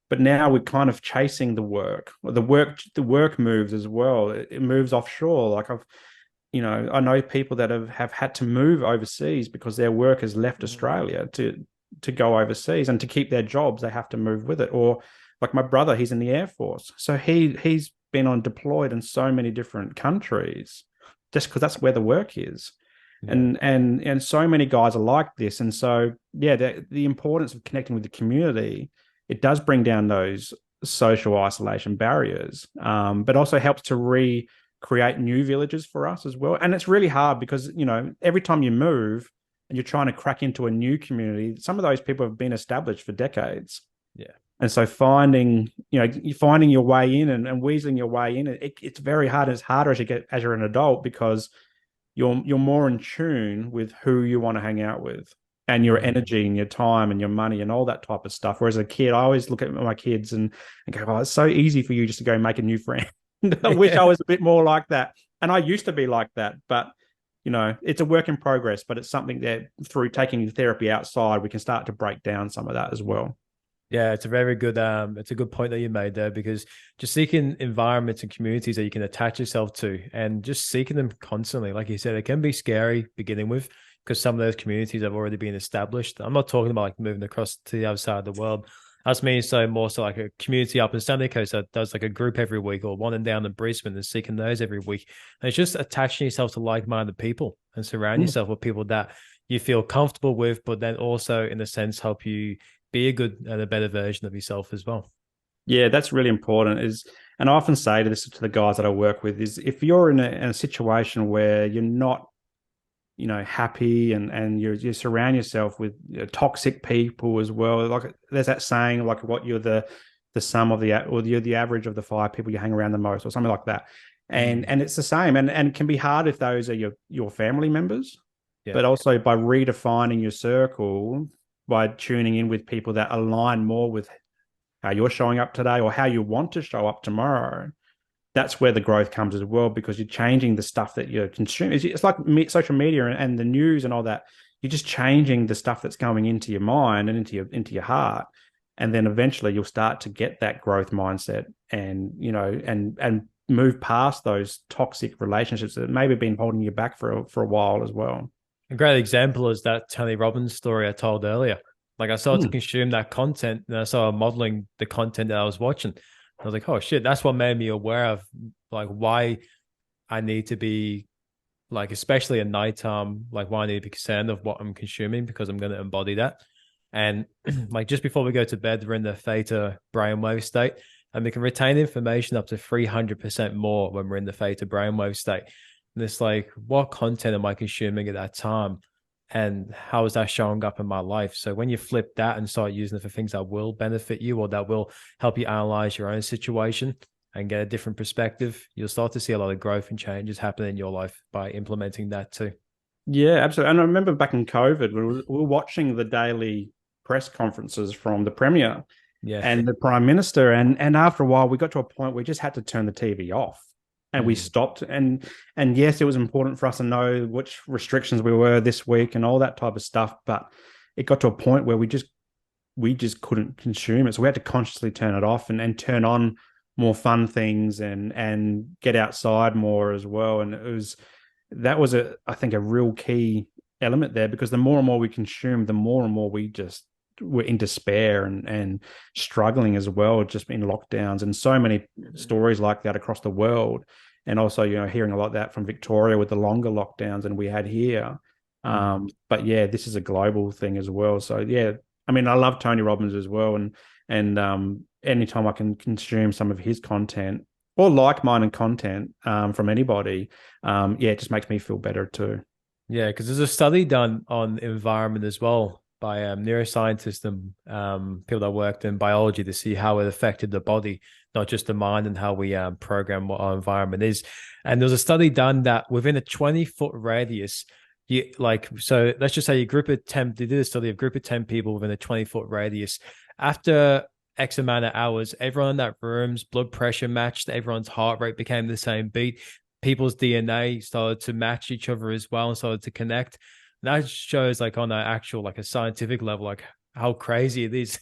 But now we're kind of chasing the work. The work moves as well. It moves offshore. Like I know people that have had to move overseas because their work has left Australia to go overseas, and to keep their jobs, they have to move with it. Or like my brother, he's in the Air Force, so he's been on deployed in so many different countries just because that's where the work is. Yeah. And so many guys are like this. And so yeah, the importance of connecting with the community, it does bring down those social isolation barriers, but also helps to recreate new villages for us as well. And it's really hard because every time you move and you're trying to crack into a new community, some of those people have been established for decades. Yeah. And so finding your way in and weaseling your way in, it's very hard. It's harder as you're an adult because you're more in tune with who you want to hang out with and your Mm. energy and your time and your money and all that type of stuff. Whereas a kid, I always look at my kids and go, oh, it's so easy for you just to go make a new friend. I wish I was a bit more like that. And I used to be like that, but it's a work in progress, but it's something that through taking therapy outside, we can start to break down some of that as well. Yeah, it's a very good it's a good point that you made there, because just seeking environments and communities that you can attach yourself to and just seeking them constantly, like you said, it can be scary beginning with because some of those communities have already been established. I'm not talking about like moving across to the other side of the world. That's me, so more so like a community up in Sunday Coast that does like a group every week, or one and down in Brisbane and seeking those every week. And it's just attaching yourself to like-minded people and surround Mm. yourself with people that you feel comfortable with, but then also in a sense help you be a good and a better version of yourself as well. Yeah, that's really important. And I often say to this to the guys that I work with is if you're in a situation where you're not, happy and you surround yourself with toxic people as well. Like there's that saying, like what you're the sum of or you're the average of the five people you hang around the most, or something like that. And Mm. and it's the same, and it can be hard if those are your family members, Yeah. but also by redefining your circle, by tuning in with people that align more with how you're showing up today or how you want to show up tomorrow, that's where the growth comes as well, because you're changing the stuff that you're consuming. It's like social media and the news and all that. You're just changing the stuff that's going into your mind and into your heart, and then eventually you'll start to get that growth mindset, and and move past those toxic relationships that maybe have been holding you back for a while as well. A great example is that Tony Robbins story I told earlier. Like I started to Hmm. consume that content and I started modeling the content that I was watching. I was like, oh shit, that's what made me aware of like why I need to be like, especially at nighttime, like why I need to be concerned of what I'm consuming because I'm going to embody that. And like just before we go to bed, we're in the theta brainwave state, and we can retain information up to 300% more when we're in the theta brainwave state. And it's like, what content am I consuming at that time? And how is that showing up in my life? So when you flip that and start using it for things that will benefit you or that will help you analyze your own situation and get a different perspective, you'll start to see a lot of growth and changes happen in your life by implementing that too. Yeah, absolutely. And I remember back in COVID, we were watching the daily press conferences from the Premier Yeah. and the Prime Minister. And after a while, we got to a point where we just had to turn the TV off. And we Mm. stopped. And yes, it was important for us to know which restrictions we were this week and all that type of stuff. But it got to a point where we just couldn't consume it. So we had to consciously turn it off and turn on more fun things and get outside more as well. And that was I think a real key element there, because the more and more we consume, the more and more we're in despair and struggling as well, just in lockdowns, and so many stories like that across the world. And also, hearing a lot of that from Victoria with the longer lockdowns than we had here. But yeah, this is a global thing as well. So yeah, I mean, I love Tony Robbins as well, and anytime I can consume some of his content or like-minded content from anybody, yeah, it just makes me feel better too. Yeah, because there's a study done on environment as well by neuroscientists and people that worked in biology to see how it affected the body, not just the mind, and how we program what our environment is. And there was a study done that within a 20-foot radius, so let's just say a group of 10, they did a study of a group of 10 people within a 20-foot radius. After X amount of hours, everyone in that room's blood pressure matched, everyone's heart rate became the same beat, people's DNA started to match each other as well and started to connect. And that shows like on an actual, like a scientific level, like how crazy it is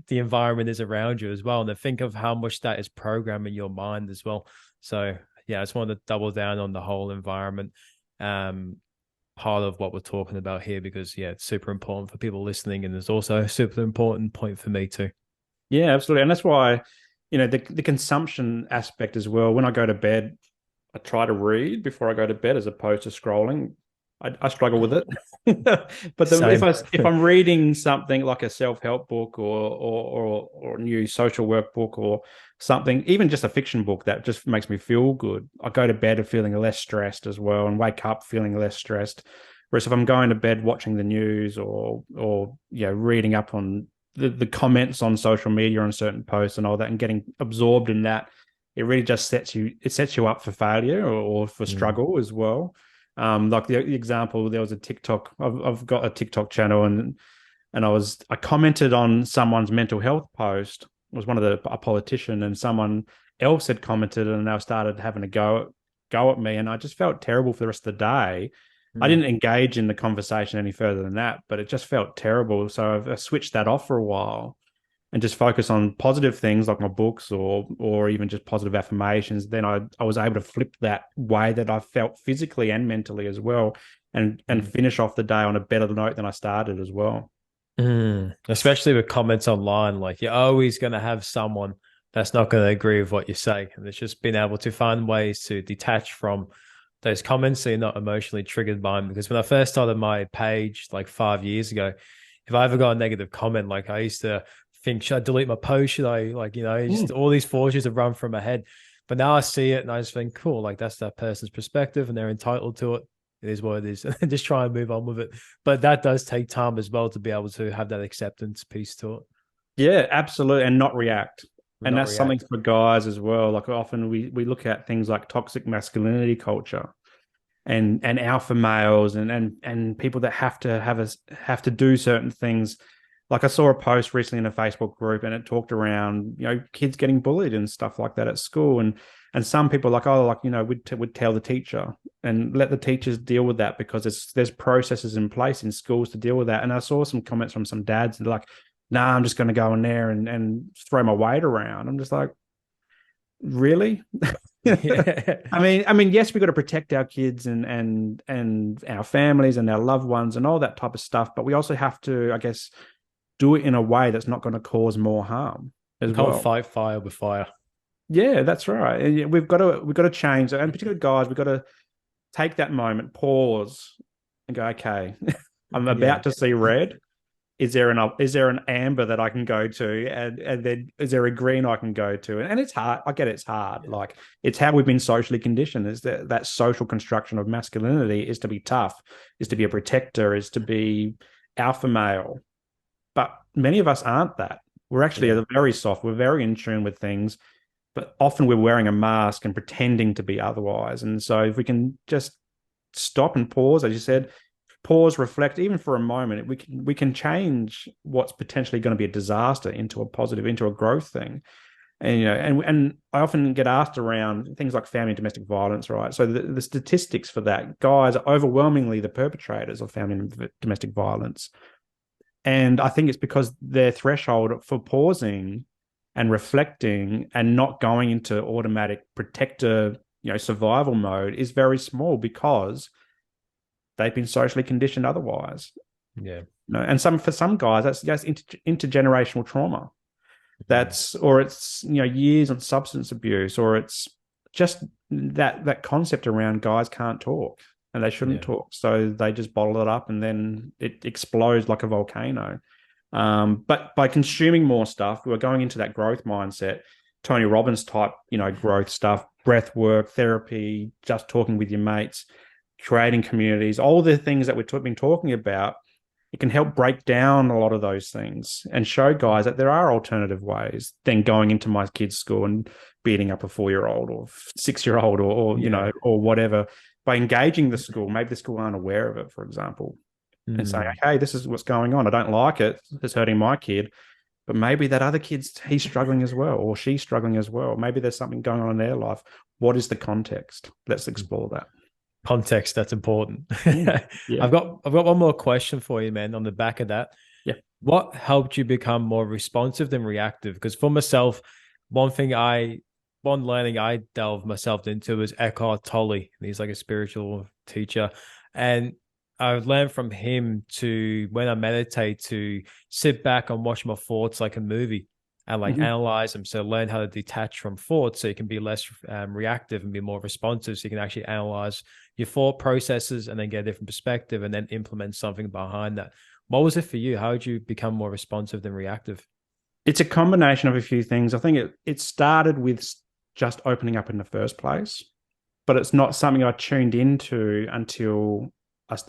the environment is around you as well. And then think of how much that is programming your mind as well. So yeah, I just wanted to double down on the whole environment part of what we're talking about here, because yeah, it's super important for people listening, and it's also a super important point for me too. Yeah, absolutely. And that's why, the consumption aspect as well. When I go to bed, I try to read before I go to bed as opposed to scrolling. I struggle with it. But if I'm reading something like a self-help book or a new social work book or something, even just a fiction book that just makes me feel good, I go to bed feeling less stressed as well, and wake up feeling less stressed. Whereas if I'm going to bed watching the news or reading up on the comments on social media on certain posts and all that, and getting absorbed in that, it really just sets you up for failure or for struggle as well. Like the example, there was a TikTok. I've got a TikTok channel, and I commented on someone's mental health post. It was a politician, and someone else had commented, and they started having a go at me, and I just felt terrible for the rest of the day. I didn't engage in the conversation any further than that, but it just felt terrible. So I switched that off for a while and just focus on positive things like my books or even just positive affirmations. Then I was able to flip that way that I felt physically and mentally as well, and finish off the day on a better note than I started as well. Especially with comments online, like you're always going to have someone that's not going to agree with what you say. And it's just being able to find ways to detach from those comments so you're not emotionally triggered by them. Because when I first started my page like 5 years ago, if I ever got a negative comment, like I used to think, should I delete my post? Should I, just all these thoughts used to run from my head. But now I see it and I just think, cool, like that's that person's perspective and they're entitled to it. It is what it is. And just try and move on with it. But that does take time as well to be able to have that acceptance piece to it. Yeah, absolutely. And not react. And that's something for guys as well. Like often we look at things like toxic masculinity culture and alpha males and people that have to do certain things. Like I saw a post recently in a Facebook group, and it talked around kids getting bullied and stuff like that at school, and some people would tell the teacher and let the teachers deal with that, because there's processes in place in schools to deal with that. And I saw some comments from some dads that like, nah, I'm just going to go in there and throw my weight around. I'm just like, really? Yeah. I mean, yes, we've got to protect our kids and our families and our loved ones and all that type of stuff, but we also have to, I guess, do it in a way that's not going to cause more harm as well. Can't fight fire with fire. Yeah, that's right. We've got to change, and particularly guys, we've got to take that moment, pause, and go, okay, I'm about to see red. Is there an amber that I can go to, and then is there a green I can go to? And it's hard. I get it's hard. Yeah. Like it's how we've been socially conditioned. Is that social construction of masculinity is to be tough, is to be a protector, is to be alpha male. But many of us aren't that. We're actually very soft. We're very in tune with things, but often we're wearing a mask and pretending to be otherwise. And so if we can just stop and pause, as you said, pause, reflect, even for a moment, we can change what's potentially going to be a disaster into a positive, into a growth thing. And and I often get asked around things like family and domestic violence, right? So the statistics for that, guys are overwhelmingly the perpetrators of family and domestic violence. And I think it's because their threshold for pausing and reflecting and not going into automatic protector, survival mode is very small because they've been socially conditioned otherwise. Yeah. And for some guys, that's intergenerational trauma. Or it's years of substance abuse, or it's just that concept around guys can't talk and they shouldn't talk, so they just bottle it up and then it explodes like a volcano. But by consuming more stuff, we're going into that growth mindset, Tony Robbins type, growth stuff, breath work, therapy, just talking with your mates, creating communities, all the things that we've been talking about. It can help break down a lot of those things and show guys that there are alternative ways than going into my kid's school and beating up a 4-year-old or 6-year-old or whatever. By engaging the school, maybe the school aren't aware of it, for example, and saying, "Hey, this is what's going on. I don't like it. It's hurting my kid." But maybe that other he's struggling as well, or she's struggling as well. Maybe there's something going on in their life. What is the context? Let's explore that. Context, that's important. Yeah. I've got one more question for you, man, on the back of that. Yeah. What helped you become more responsive than reactive? Because for myself, one learning I delved myself into was Eckhart Tolle. He's like a spiritual teacher. And I've learned from him to, when I meditate, to sit back and watch my thoughts like a movie and analyze them. So learn how to detach from thoughts so you can be less reactive and be more responsive. So you can actually analyze your thought processes and then get a different perspective and then implement something behind that. What was it for you? How did you become more responsive than reactive? It's a combination of a few things. I think it started with just opening up in the first place, but it's not something I tuned into until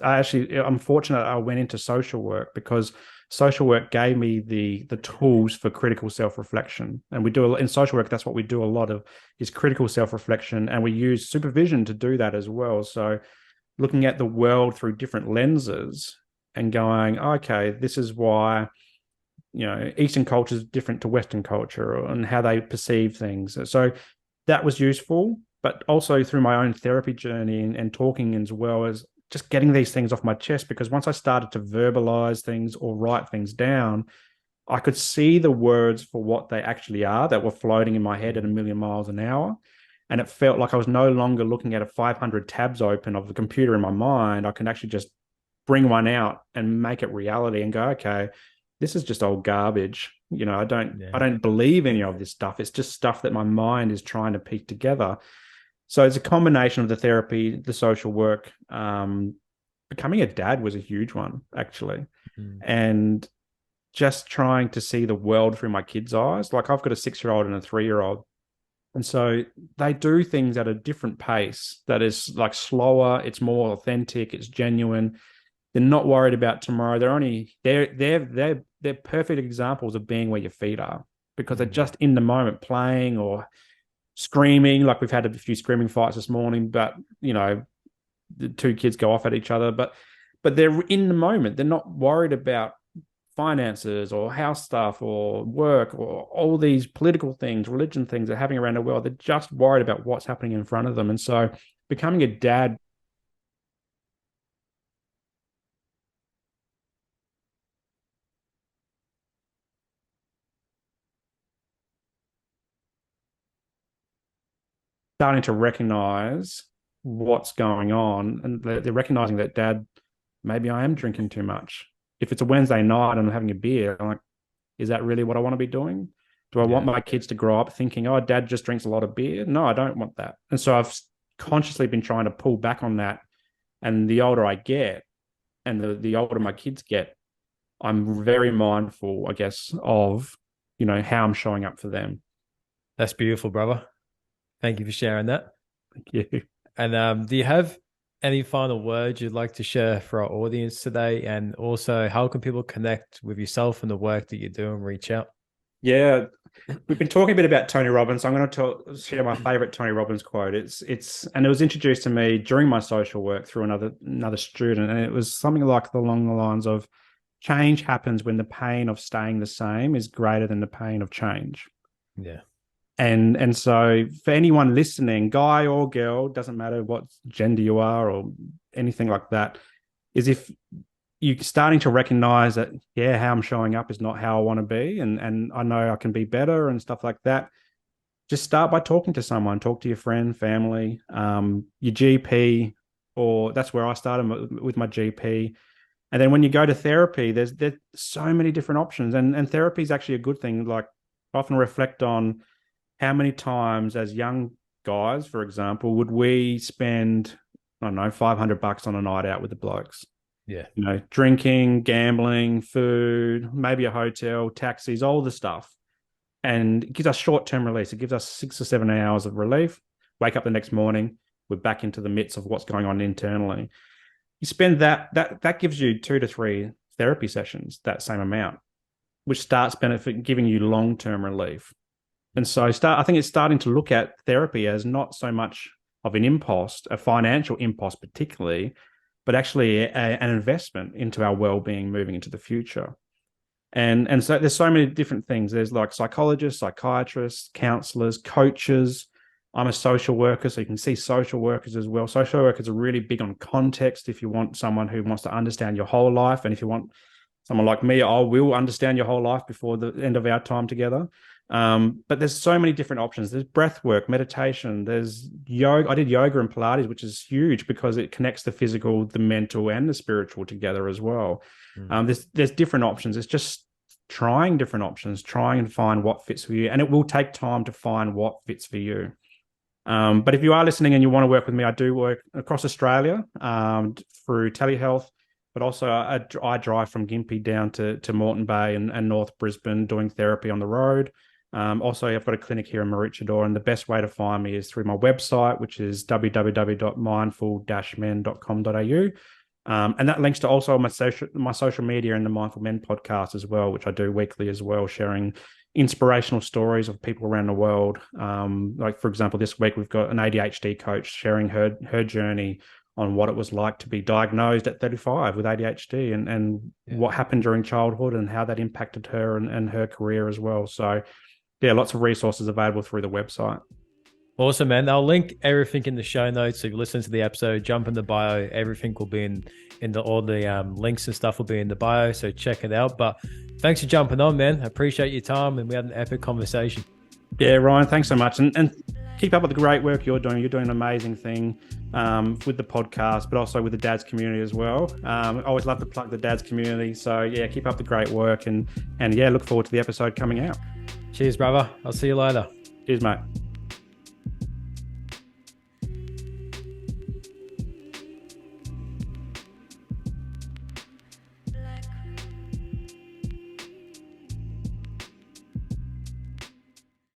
I'm fortunate I went into social work, because social work gave me the tools for critical self-reflection. And we do in social work, that's what we do a lot of, is critical self-reflection. And we use supervision to do that as well. So looking at the world through different lenses and going, okay, this is why, Eastern culture is different to Western culture and how they perceive things. So that was useful, but also through my own therapy journey and talking, as well as just getting these things off my chest, because once I started to verbalize things or write things down, I could see the words for what they actually are that were floating in my head at 1,000,000 miles an hour. And it felt like I was no longer looking at 500 tabs open of the computer in my mind. I can actually just bring one out and make it reality and go, okay, this is just old garbage. I don't believe any of this stuff. It's just stuff that my mind is trying to piece together. So it's a combination of the therapy, the social work. Becoming a dad was a huge one, actually. And just trying to see the world through my kids' eyes. Like, I've got a 6-year-old and a 3-year-old. And so they do things at a different pace that is like slower. It's more authentic. It's genuine. They're not worried about tomorrow. They're perfect examples of being where your feet are, because they're just in the moment playing or screaming. Like, we've had a few screaming fights this morning, but the two kids go off at each other, but they're in the moment. They're not worried about finances or house stuff or work or all these political things, religion things they're having around the world. They're just worried about what's happening in front of them. And so becoming a dad starting to recognize what's going on, and they're recognizing that, Dad, maybe I am drinking too much. If it's a Wednesday night and I'm having a beer, I'm like, is that really what I want to be doing? Do I want my kids to grow up thinking, oh, Dad just drinks a lot of beer? No, I don't want that. And so I've consciously been trying to pull back on that. And the older I get and the older my kids get, I'm very mindful, I guess, of, how I'm showing up for them. That's beautiful, brother. Thank you for sharing that. Thank you. And do you have any final words you'd like to share for our audience today? And also, how can people connect with yourself and the work that you do and reach out? Yeah, we've been talking a bit about Tony Robbins. I'm going to share my favorite Tony Robbins quote. And it was introduced to me during my social work through another student, and it was something like along the lines of, change happens when the pain of staying the same is greater than the pain of change. Yeah. And so for anyone listening, guy or girl, doesn't matter what gender you are or anything like that, is if you're starting to recognize that, yeah, how I'm showing up is not how I want to be. And I know I can be better and stuff like that. Just start by talking to someone, talk to your friend, family, your GP, or that's where I started with my GP. And then when you go to therapy, there's so many different options. And therapy is actually a good thing. Like, I often reflect on how many times as young guys, for example, would we spend, I don't know, $500 on a night out with the blokes? Yeah. You know, drinking, gambling, food, maybe a hotel, taxis, all the stuff. And it gives us short-term release. It gives us 6 or 7 hours of relief. Wake up the next morning, we're back into the midst of what's going on internally. You spend that gives you 2 to 3 therapy sessions, that same amount, which starts giving you long-term relief. And so I think it's starting to look at therapy as not so much of an impost, a financial impost particularly, but actually an investment into our well-being moving into the future. And so there's so many different things. There's like psychologists, psychiatrists, counselors, coaches. I'm a social worker, so you can see social workers as well. Social workers are really big on context. If you want someone who wants to understand your whole life, and if you want someone like me, I will understand your whole life before the end of our time together. But there's so many different options. There's breath work, meditation, there's yoga. I did yoga and Pilates, which is huge because it connects the physical, the mental, and the spiritual together as well. There's different options. It's just trying different options, trying and find what fits for you. And it will take time to find what fits for you. But if you are listening and you want to work with me, I do work across Australia through telehealth, but also I drive from Gympie down to Moreton Bay and North Brisbane doing therapy on the road. Also, I've got a clinic here in Maroochydore, and the best way to find me is through my website, which is www.mindful-men.com.au. And that links to also my social media and the Mindful Men podcast as well, which I do weekly as well, sharing inspirational stories of people around the world. Like, for example, this week we've got an ADHD coach sharing her journey on what it was like to be diagnosed at 35 with ADHD and what happened during childhood and how that impacted her and her career as well. So, yeah, lots of resources available through the website. Awesome, man. I'll link everything in the show notes. So if you listen to the episode, jump in the bio. Everything will be in all the links and stuff will be in the bio. So check it out. But thanks for jumping on, man. I appreciate your time, and we had an epic conversation. Yeah, Ryan, thanks so much. And keep up with the great work you're doing. You're doing an amazing thing with the podcast, but also with the dads community as well. I always love to plug the dads community. So yeah, keep up the great work and yeah, look forward to the episode coming out. Cheers, brother. I'll see you later. Cheers, mate.